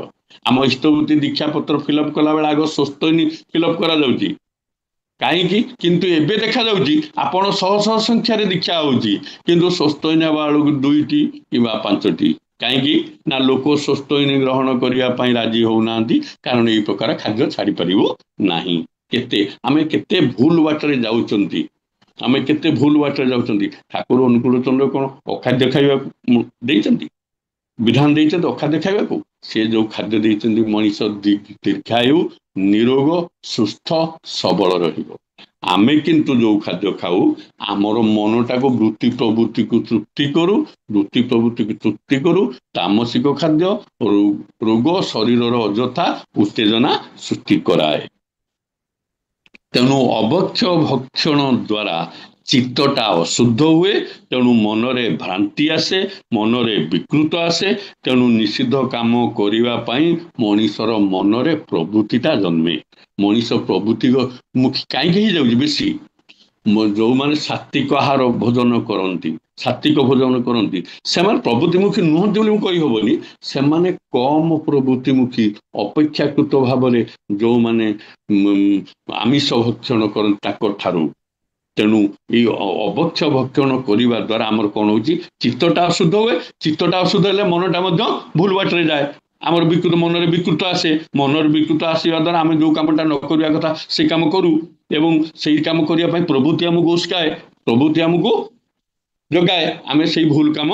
ଆମ ଇଷ୍ଟବୃତ୍ତି ଦୀକ୍ଷା ପତ୍ର ଫିଲ୍ଅପ୍ କଲାବେଳେ ଆଗ ସ୍ୱସ୍ତୟିନୀ ଫିଲ୍ଅପ୍ କରାଯାଉଛି। କାହିଁକି? କିନ୍ତୁ ଏବେ ଦେଖାଯାଉଛି ଆପଣ ଶହ ଶହ ସଂଖ୍ୟାରେ ଦୀକ୍ଷା ହେଉଛି, କିନ୍ତୁ ସ୍ୱସ୍ତୟିନୀ ହେବା ବେଳକୁ 2ଟି କିମ୍ବା 5ଟି। କାହିଁକି? ନା ଲୋକ ସ୍ୱସ୍ତୟିନୀ ଗ୍ରହଣ କରିବା ପାଇଁ ରାଜି ହଉନାହାନ୍ତି, କାରଣ ଏଇ ପ୍ରକାର ଖାଦ୍ୟ ଛାଡ଼ିପାରିବୁ ନାହିଁ। ଆମେ କେତେ ଭୁଲ ବାଟରେ ଯାଉଛନ୍ତି, ଠାକୁର ଅନୁକୂଳ ଚନ୍ଦ୍ର କ'ଣ ଅଖାଦ୍ୟ ଖାଇବାକୁ ଦେଇଛନ୍ତି? ବିଧାନ ଦେଇଛନ୍ତି ଅଖାଦ୍ୟ ଖାଇବାକୁ? ସେ ଯେଉଁ ଖାଦ୍ୟ ଦେଇଛନ୍ତି, ମଣିଷ ଦୀର୍ଘାୟୁ, ନିରୋଗ, ସୁସ୍ଥ, ସବଳ ରହିବ। ଆମେ କିନ୍ତୁ ଯେଉଁ ଖାଦ୍ୟ ଖାଉ, ଆମର ମନଟାକୁ ବୃତ୍ତି ପ୍ରବୃତ୍ତିକୁ ତୃପ୍ତି କରୁ, ତାମସିକ ଖାଦ୍ୟ ରୋଗ, ଶରୀରର ଅଯଥା ଉତ୍ତେଜନା ସୃଷ୍ଟି କରାଏ। ତେଣୁ ଅବକ୍ଷ ଭକ୍ଷଣ ଦ୍ୱାରା ଚିତ୍ତଟା ଅଶୁଦ୍ଧ ହୁଏ, ତେଣୁ ମନରେ ଭ୍ରାନ୍ତି ଆସେ, ମନରେ ବିକୃତ ଆସେ। ତେଣୁ ନିଷିଦ୍ଧ କାମ କରିବା ପାଇଁ ମଣିଷର ମନରେ ପ୍ରବୃତ୍ତିଟା ଜନ୍ମେ। ମଣିଷ ପ୍ରବୃତ୍ତି ମୁଖୀ କାହିଁକି ହେଇଯାଉଛି ବେଶୀ? ଯେଉଁମାନେ ସାତ୍ତ୍ୱିକ ଆହାର ଭୋଜନ କରନ୍ତି, ସେମାନେ ପ୍ରବୃତ୍ତିମୁଖୀ ନୁହନ୍ତି ବୋଲି କହିହେବନି, ସେମାନେ କମ ପ୍ରବୃତ୍ତିମୁଖୀ ଅପେକ୍ଷାକୃତ ଭାବରେ ଯେଉଁମାନେ ଆମିଷ ଭକ୍ଷଣ କରନ୍ତି ତାଙ୍କ ଠାରୁ। ତେଣୁ ଏଇ ଅବକ୍ଷ ଭକ୍ଷଣ କରିବା ଦ୍ୱାରା ଆମର କ'ଣ ହେଉଛି? ଚିତ୍ତଟା ଅଶୁଦ୍ଧ ହୁଏ। ଚିତ୍ତଟା ଅଶୁଦ୍ଧ ହେଲେ ମନଟା ମଧ୍ୟ ଭୁଲ ବାଟରେ ଯାଏ। ଆମର ମନରେ ବିକୃତ ଆସେ। ମନରେ ବିକୃତ ଆସିବା ଦ୍ୱାରା ଆମେ ଯେଉଁ କାମଟା ନ କରିବା କଥା ସେ କାମ କରୁ, ଏବଂ ସେଇ କାମ କରିବା ପାଇଁ ପ୍ରବୃତ୍ତି ଆମକୁ ଉସ୍କାଏ, ପ୍ରବୃତ୍ତି ଆମକୁ ଜଗାଏ, ଆମେ ସେଇ ଭୁଲ କାମ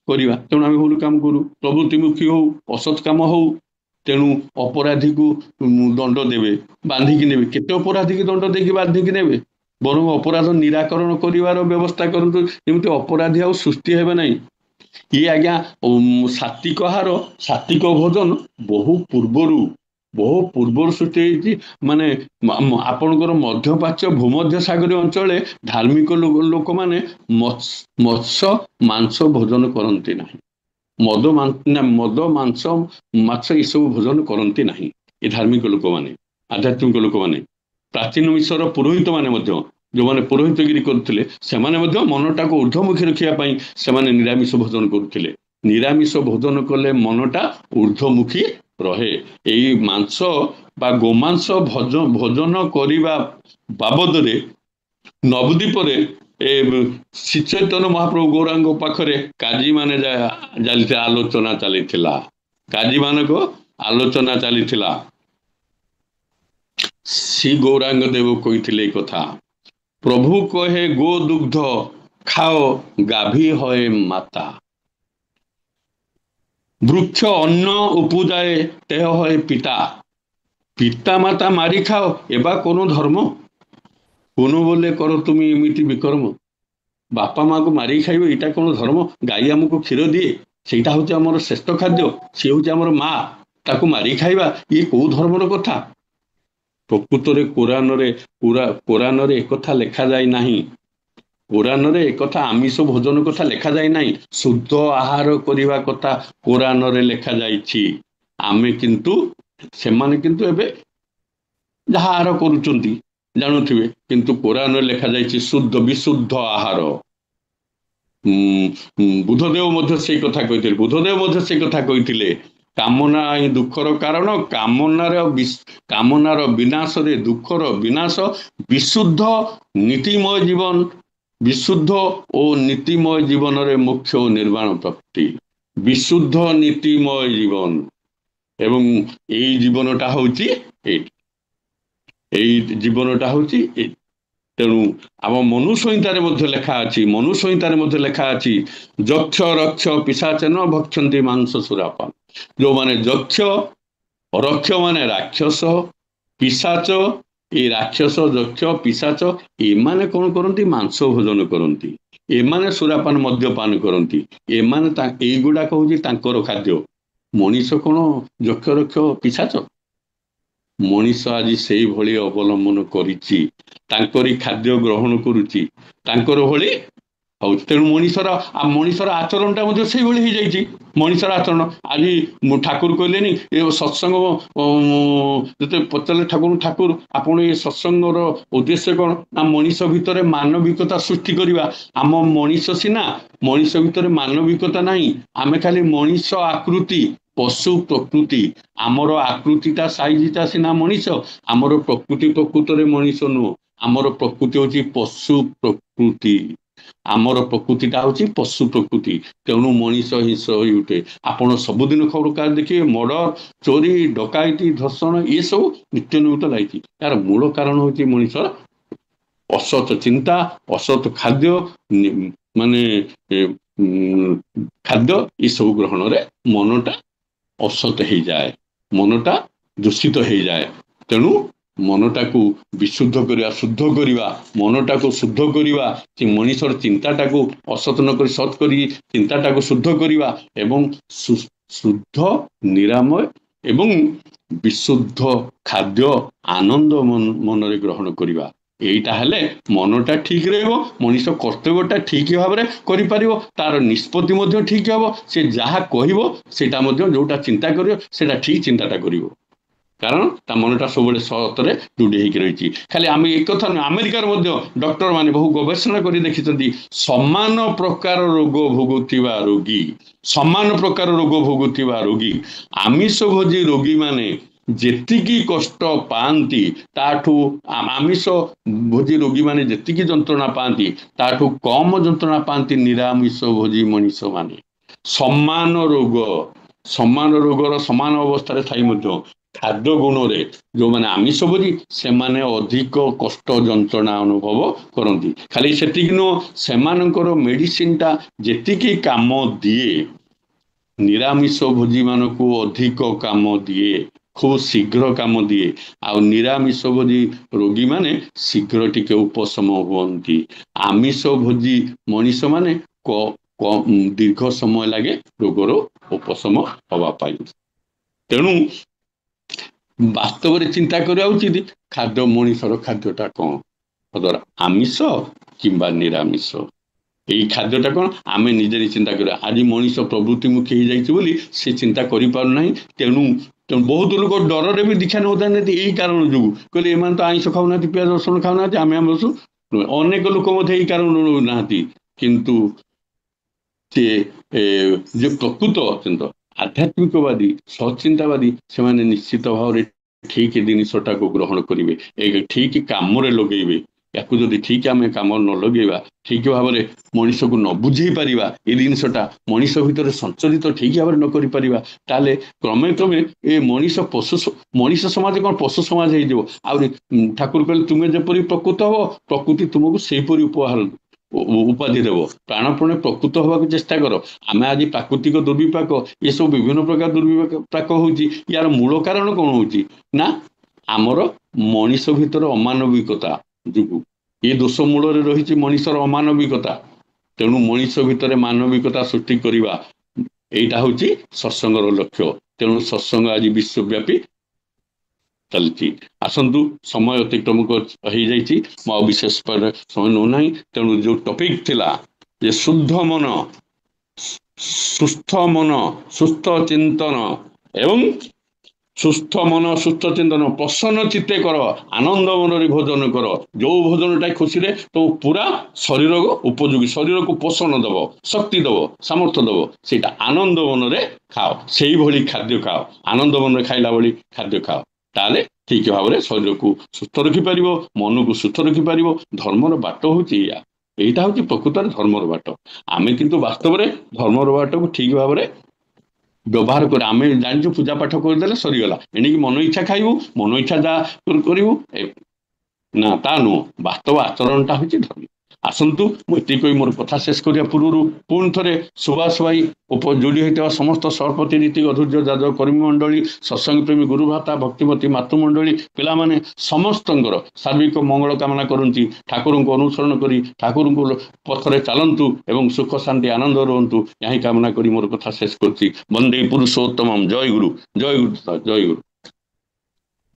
କରିବା। ତେଣୁ ଆମେ ଭୁଲ କାମ କରୁ, ପ୍ରବୃତ୍ତିମୁଖୀ ହଉ, ଅସତ୍ କାମ ହଉ। ତେଣୁ ଅପରାଧୀକୁ ଦଣ୍ଡ ଦେବେ, ବାନ୍ଧିକି ନେବେ। କେତେ ଅପରାଧୀକି ଦଣ୍ଡ ଦେଇକି ବାନ୍ଧିକି ନେବେ? ବରଂ ଅପରାଧ ନିରାକରଣ କରିବାର ବ୍ୟବସ୍ଥା କରନ୍ତୁ, ଯେମିତି ଅପରାଧୀ ଆଉ ସୃଷ୍ଟି ହେବେ ନାହିଁ। ଇଏ ଆଜ୍ଞା ସାତ୍ତ୍ୱିକ ଆହାର, ସାତ୍ତ୍ୱିକ ଭୋଜନ ବହୁ ପୂର୍ବରୁ ସୃଷ୍ଟି ହେଇଛି। ମାନେ ଆପଣଙ୍କର ମଧ୍ୟପ୍ରାଚ୍ୟ, ଭୂମଧ୍ୟ ସାଗରୀୟ ଅଞ୍ଚଳରେ ଧାର୍ମିକ ଲୋକମାନେ ମତ୍ସ୍ୟ ମାଂସ ଭୋଜନ କରନ୍ତି ନାହିଁ। ମଦ, ମାଂସ, ମାଛ ଏସବୁ ଭୋଜନ କରନ୍ତି ନାହିଁ ଏ ଧାର୍ମିକ ଲୋକମାନେ, ଆଧ୍ୟାତ୍ମିକ ଲୋକମାନେ। ପ୍ରାଚୀନ ମିଶର ପୁରୋହିତ ମାନେ ମଧ୍ୟ, ଯେଉଁମାନେ ପୁରୋହିତଗିରି କରୁଥିଲେ, ସେମାନେ ମଧ୍ୟ ମନଟାକୁ ଊର୍ଦ୍ଧ୍ୱମୁଖୀ ରଖିବା ପାଇଁ ସେମାନେ ନିରାମିଷ ଭୋଜନ କରୁଥିଲେ। ନିରାମିଷ ଭୋଜନ କଲେ ମନଟା ଊର୍ଦ୍ଧ୍ୱମୁଖୀ ରହେ। ଏଇ ମାଂସ ବା ଗୋମାଂସ ଭୋଜନ କରିବା ବାବଦରେ ନବଦ୍ୱୀପରେ ଶ୍ରୀ ଚୈତନ୍ୟ ମହାପ୍ରଭୁ ଗୌରାଙ୍କ ପାଖରେ କାଜୀ ମାନେ ଆଲୋଚନା ଚାଲିଥିଲା। କାଜୀ ମାନଙ୍କ ଆଲୋଚନା ଚାଲିଥିଲା। ଶ୍ରୀ ଗୌରାଙ୍ଗ ଦେବ କହିଥିଲେ ଏ କଥା, ପ୍ରଭୁ କହେ ଗୋ ଦୁଗ୍ଧ ଖାଅ ଗାଭୀ ହଏ ମାତା, ବୃକ୍ଷ ଅନ୍ନ ଉପୁଜାଏ ଦେହ ହଏ ପିତା, ପିତା ମାତା ମାରି ଖାଅ ଏବା কোনো ଧର୍ମ, কোন বলে কর তুমি এমিতি বিকর্ম, ବାପା ମାଆକୁ ମାରିକି ଖାଇବେ ଏଇଟା କ'ଣ ଧର୍ମ? ଗାଈ ଆମକୁ କ୍ଷୀର ଦିଏ, ସେଇଟା ହଉଛି ଆମର ଶ୍ରେଷ୍ଠ ଖାଦ୍ୟ, ସେ ହଉଛି ଆମର ମା, ତାକୁ ମାରିକି ଖାଇବା ଇଏ କୋଉ ଧର୍ମର କଥା? ପ୍ରକୃତରେ କୋରାନରେ ଏକଥା ଲେଖାଯାଇ ନାହିଁ। କୋରାନରେ ଏକଥା ଆମିଷ ଭୋଜନ କଥା ଲେଖାଯାଇ ନାହିଁ, ଶୁଦ୍ଧ ଆହାର କରିବା କଥା କୋରାନରେ ଲେଖାଯାଇଛି। ସେମାନେ କିନ୍ତୁ ଏବେ ଯାହା ଆହାର କରୁଛନ୍ତି ଜାଣୁଥିବେ, କିନ୍ତୁ କୋରାନରେ ଲେଖାଯାଇଛି ଶୁଦ୍ଧ ବିଶୁଦ୍ଧ ଆହାର। ବୁଦ୍ଧଦେବ ମଧ୍ୟ ସେଇ କଥା କହିଥିଲେ। କାମନା ହିଁ ଦୁଃଖର କାରଣ, କାମନାର ବିନାଶରେ ଦୁଃଖର ବିନାଶ, ବିଶୁଦ୍ଧ ଓ ନୀତିମୟ ଜୀବନରେ ମୋକ୍ଷ ଓ ନିର୍ବାଣ ପ୍ରାପ୍ତି। ବିଶୁଦ୍ଧ ନୀତିମୟ ଜୀବନ, ଏବଂ ଏଇ ଜୀବନଟା ହଉଛି ଏଇ। ତେଣୁ ଆମ ମନୁ ସଂହିତାରେ ମଧ୍ୟ ଲେଖା ଅଛି, ଯକ୍ଷ ରକ୍ଷ ପିଶାଚନ ଭକ୍ଷନ୍ତି ମାଂସ ସୁରାପାନ। ଯୋଉମାନେ ଯକ୍ଷ ମାନେ ରାକ୍ଷସ, ପିଶାଚ, ଏଇ ରାକ୍ଷସ ଯକ୍ଷ ପିଶାଚ ଏମାନେ କ'ଣ କରନ୍ତି? ମାଂସ ଭୋଜନ କରନ୍ତି, ଏମାନେ ସୁରାପାନ ମଦ୍ୟପାନ କରନ୍ତି, ଏଇଗୁଡାକ ହଉଛି ତାଙ୍କର ଖାଦ୍ୟ। ମଣିଷ କ'ଣ ଯକ୍ଷ ରକ୍ଷ ପିଶାଚ? ମଣିଷ ଆଜି ସେଇଭଳି ଅବଲମ୍ବନ କରିଛି, ତାଙ୍କରି ଖାଦ୍ୟ ଗ୍ରହଣ କରୁଛି, ତାଙ୍କର ଭଳି ହଉଛି। ତେଣୁ ମଣିଷର ଆଚରଣଟା ମଧ୍ୟ ସେଇଭଳି ହେଇଯାଇଛି। ମଣିଷର ଆଚରଣ ଆଜି ଠାକୁର କହିଲେନି, ଏ ସତ୍ସଙ୍ଗ ଯେତେ ପଚାରିଲେ ଠାକୁର ଆପଣ ଏ ସତ୍ସଙ୍ଗର ଉଦ୍ଦେଶ୍ୟ କ'ଣ? ନା ମଣିଷ ଭିତରେ ମାନବିକତା ସୃଷ୍ଟି କରିବା। ଆମ ମଣିଷ ଭିତରେ ମାନବିକତା ନାହିଁ, ଆମେ ଖାଲି ମଣିଷ ଆକୃତି, ପଶୁ ପ୍ରକୃତି। ଆମର ଆକୃତିଟା ସାଇଜଟା ସିନା ମଣିଷ, ଆମର ପ୍ରକୃତରେ ମଣିଷ ନୁହଁ, ଆମର ପ୍ରକୃତି ହଉଛି ପଶୁ ପ୍ରକୃତି। ଆମର ପ୍ରକୃତିଟା ହଉଛି ପଶୁ ପ୍ରକୃତି। ତେଣୁ ମଣିଷ ହିଂସ ହୋଇ ଉଠେ। ଆପଣ ସବୁଦିନ ଖବରକାଗଜ ଦେଖିବେ, ମର୍ଡର, ଚୋରି, ଡକାୟତି, ଧର୍ଷଣ ଏସବୁ ନିତ୍ୟ ନୂତ ଲାଗିଛି। ତାର ମୂଳ କାରଣ ହଉଛି ମଣିଷର ଅସତ ଚିନ୍ତା, ଅସତ ଖାଦ୍ୟ, ଖାଦ୍ୟ ଏସବୁ ଗ୍ରହଣରେ ମନଟା ଅସତ ହେଇଯାଏ, ମନଟା ଦୂଷିତ ହେଇଯାଏ। ତେଣୁ ମନଟାକୁ ବିଶୁଦ୍ଧ କରିବା, ଶୁଦ୍ଧ କରିବା, ମନଟାକୁ ଶୁଦ୍ଧ କରିବା, ସେ ମଣିଷର ଚିନ୍ତାଟାକୁ ଅସତ ନ କରି ସତ୍ କରି ଚିନ୍ତାଟାକୁ ଶୁଦ୍ଧ କରିବା, ଏବଂ ଶୁଦ୍ଧ ନିରାମୟ ଏବଂ ବିଶୁଦ୍ଧ ଖାଦ୍ୟ ଆନନ୍ଦ ମନରେ ଗ୍ରହଣ କରିବା। এইটা ହେଲେ ମନଟା ଠିକ ରହିବ, ମଣିଷ କର୍ତ୍ତବ୍ୟଟା ଠିକ ଭାବରେ କରିପାରିବ, ତାର ନିଷ୍ପତ୍ତି ମଧ୍ୟ ଠିକ ହେବ। ସେ ଯାହା କହିବ ସେଇଟା ମଧ୍ୟ, ଯୋଉଟା ଚିନ୍ତା କରିବ ସେଇଟା ଠିକ ଚିନ୍ତାଟା କରିବ, କାରଣ ତା ମନଟା ସବୁବେଳେ ସତରେ ଦୃଢ଼ ହେଇକି ରହିଛି। ଖାଲି ଆମେ ଏ କଥା ନୁହେଁ, ଆମେରିକାରେ ମଧ୍ୟ ଡକ୍ଟରମାନେ ବହୁ ଗବେଷଣା କରି ଦେଖିଛନ୍ତି, ସମାନ ପ୍ରକାର ରୋଗ ଭୋଗୁଥିବା ରୋଗୀ, ଆମିଷ ଭୋଜି ରୋଗୀମାନେ ଯେତିକି କଷ୍ଟ ପାଆନ୍ତି, ତାଠୁ ଆମିଷ ଭୋଜି ରୋଗୀମାନେ ଯେତିକି ଯନ୍ତ୍ରଣା ପାଆନ୍ତି, ତାଠୁ କମ ଯନ୍ତ୍ରଣା ପାଆନ୍ତି ନିରାମିଷ ଭୋଜି ମଣିଷମାନେ। ସମାନ ରୋଗର ସମାନ ଅବସ୍ଥାରେ ଥାଇ ମଧ୍ୟ ଖାଦ୍ୟ ଗୁଣରେ ଯୋଉମାନେ ଆମିଷ ଭୋଜି, ସେମାନେ ଅଧିକ କଷ୍ଟ ଯନ୍ତ୍ରଣା ଅନୁଭବ କରନ୍ତି। ଖାଲି ସେତିକି ନୁହଁ, ସେମାନଙ୍କର ମେଡିସିନଟା ଯେତିକି କାମ ଦିଏ, ନିରାମିଷ ଭୋଜି ମାନଙ୍କୁ ଅଧିକ କାମ ଦିଏ, ଖୁବ ଶୀଘ୍ର କାମ ଦିଏ। ଆଉ ନିରାମିଷ ଭୋଜି ରୋଗୀମାନେ ଶୀଘ୍ର ଟିକେ ଉପଶମ ହୁଅନ୍ତି। ଆମିଷ ଭୋଜି ମଣିଷମାନେ ଦୀର୍ଘ ସମୟ ଲାଗେ ରୋଗର ଉପଶମ ହବା ପାଇଁ। ତେଣୁ ବାସ୍ତବରେ ଚିନ୍ତା କରିବା ଉଚିତ, ମଣିଷର ଖାଦ୍ୟଟା କ'ଣ? ଆମିଷ କିମ୍ବା ନିରାମିଷ, ଏଇ ଖାଦ୍ୟଟା କ'ଣ ଆମେ ନିଜେ ଚିନ୍ତା କରିବା। ଆଜି ମଣିଷ ପ୍ରବୃତ୍ତିମୁଖୀ ହେଇଯାଇଛି ବୋଲି ସେ ଚିନ୍ତା କରିପାରୁନାହିଁ। ତେଣୁ ବହୁତ ଲୋକ ଡରରେ ବି ଦୀକ୍ଷା ନେଉଥାନ୍ତି ଏଇ କାରଣ ଯୋଗୁଁ, କହିଲେ ଏମାନେ ତ ଆଇଁଷ ଖାଉନାହାନ୍ତି, ପିଆଜ ରସୁଣ ଖାଉନାହାନ୍ତି, ଆମେ ବସୁ। ଅନେକ ଲୋକ ମଧ୍ୟ ଏଇ କାରଣ ନେଉନାହାନ୍ତି, କିନ୍ତୁ ସେ ଯେ ପ୍ରକୃତ ଆଧ୍ୟାତ୍ମିକବାଦୀ ସଚିନ୍ତାବାଦୀ ସେମାନେ ନିଶ୍ଚିତ ଭାବରେ ଠିକ ଜିନିଷଟାକୁ ଗ୍ରହଣ କରିବେ, ଏ ଠିକ କାମରେ ଲଗେଇବେ। ୟାକୁ ଯଦି ଠିକ ଆମେ କାମ ନ ଲଗେଇବା, ଠିକ ଭାବରେ ମଣିଷକୁ ନ ବୁଝେଇ ପାରିବା, ଏ ଜିନିଷଟା ମଣିଷ ଭିତରେ ସଞ୍ଚରିତ ଠିକ ଭାବରେ ନ କରିପାରିବା, ତାହେଲେ କ୍ରମେ କ୍ରମେ ଏ ମଣିଷ ସମାଜ କ'ଣ ପଶୁ ସମାଜ ହେଇଯିବ। ଆହୁରି ଠାକୁର କହିଲେ ତୁମେ ଯେପରି ପ୍ରକୃତ ହବ, ପ୍ରକୃତି ତୁମକୁ ସେହିପରି ଉପାଧି ଦେବ। ପ୍ରାଣପଣେ ପ୍ରକୃତ ହେବାକୁ ଚେଷ୍ଟା କର। ଆମେ ଆଜି ପ୍ରାକୃତିକ ଦୁର୍ବିପାକ, ଏସବୁ ବିଭିନ୍ନ ପ୍ରକାର ଦୁର୍ବିପାକ ହଉଛି। ୟାର ମୂଳ କାରଣ କ'ଣ ହଉଛି ନା ଆମର ମଣିଷ ଭିତରେ ଅମାନବିକତା ଯୋଗୁଁ। ଏ ଦୋଷ ମୂଳରେ ରହିଛି ମଣିଷର ଅମାନବିକତା। ତେଣୁ ମଣିଷ ଭିତରେ ମାନବିକତା ସୃଷ୍ଟି କରିବା, ଏଇଟା ହଉଛି ସତ୍ସଙ୍ଗର ଲକ୍ଷ୍ୟ। ତେଣୁ ସତ୍ସଙ୍ଗ ଆଜି ବିଶ୍ୱବ୍ୟାପୀ ଚାଲିଛି। ଆସନ୍ତୁ, ସମୟ ଅତିକ୍ରମ ହେଇଯାଇଛି, ମୁଁ ଆଉ ବିଶେଷ ସମୟ ନେଉନାହିଁ। ତେଣୁ ଯୋଉ ଟପିକ ଥିଲା ଯେ ଶୁଦ୍ଧ ମନ, ସୁସ୍ଥ ମନ, ସୁସ୍ଥ ଚିନ୍ତନ ଏବଂ ସୁସ୍ଥ ମନ ସୁସ୍ଥ ଚିନ୍ତନ ପ୍ରସନ୍ନ ଚିତ୍ତେ କର, ଆନନ୍ଦ ମନରେ ଭୋଜନ କର। ଯୋଉ ଭୋଜନଟା ଖୁସିରେ ତ ପୁରା ଶରୀର ଉପଯୋଗୀ, ଶରୀରକୁ ପୋଷଣ ଦବ, ଶକ୍ତି ଦବ, ସାମର୍ଥ୍ୟ ଦବ, ସେଇଟା ଆନନ୍ଦ ମନରେ ଖାଅ। ସେଇଭଳି ଖାଦ୍ୟ ଖାଅ, ଆନନ୍ଦ ମନରେ ଖାଇଲା ଭଳି ଖାଦ୍ୟ ଖାଅ। ତାହେଲେ ଠିକ ଭାବରେ ଶରୀରକୁ ସୁସ୍ଥ ରଖିପାରିବ, ମନକୁ ସୁସ୍ଥ ରଖିପାରିବ। ଧର୍ମର ବାଟ ହଉଛି ଏଇଆ। ଏଇଟା ହଉଛି ପ୍ରକୃତରେ ଧର୍ମର ବାଟ। ଆମେ କିନ୍ତୁ ବାସ୍ତବରେ ଧର୍ମର ବାଟକୁ ଠିକ ଭାବରେ ବ୍ୟବହାର করে। ଆମେ ଜାଣିଛୁ ପୂଜା ପାଠ କରିଦେଲେ ସରିଗଲା, ଏଣିକି ମନ ଇଚ୍ଛା ଖାଇବୁ, ମନ ଇଚ୍ଛା ଯାହା କରିବୁ, ନା ତା ନୁହଁ। ବାସ୍ତବ ଆଚରଣଟା ହଉଛି ଧର୍ମ। ଆସନ୍ତୁ, ମୁଁ ଏତିକି କହି ମୋର କଥା ଶେଷ କରିବା ପୂର୍ବରୁ ପୁଣି ଥରେ ସୁଭାଷ ଭାଇ ଯୋଡ଼ି ହୋଇଥିବା ସମସ୍ତ ସହପତି ନୀତି ଅଧୂର୍ଯ୍ୟ ଯାଦବ କର୍ମୀ ମଣ୍ଡଳୀ, ସତ୍ସଙ୍ଗ ପ୍ରେମୀ ଗୁରୁ ଭ୍ରାତା ଭକ୍ତିମତୀ ମାତୃମଣ୍ଡଳୀ, ପିଲାମାନେ ସମସ୍ତଙ୍କର ସାର୍ବିକ ମଙ୍ଗଳ କାମନା କରନ୍ତି। ଠାକୁରଙ୍କୁ ଅନୁସରଣ କରି ଠାକୁରଙ୍କ ପଥରେ ଚାଲନ୍ତୁ ଏବଂ ସୁଖ ଶାନ୍ତି ଆନନ୍ଦ ରୁହନ୍ତୁ, ଏହା ହିଁ କାମନା କରି ମୋର କଥା ଶେଷ କରୁଛି। ବନ୍ଦେ ପୁରୁଷୋତ୍ତମମ୍। ଜୟ ଗୁରୁ, ଜୟ ଗୁରୁ, ଜୟ ଗୁରୁ।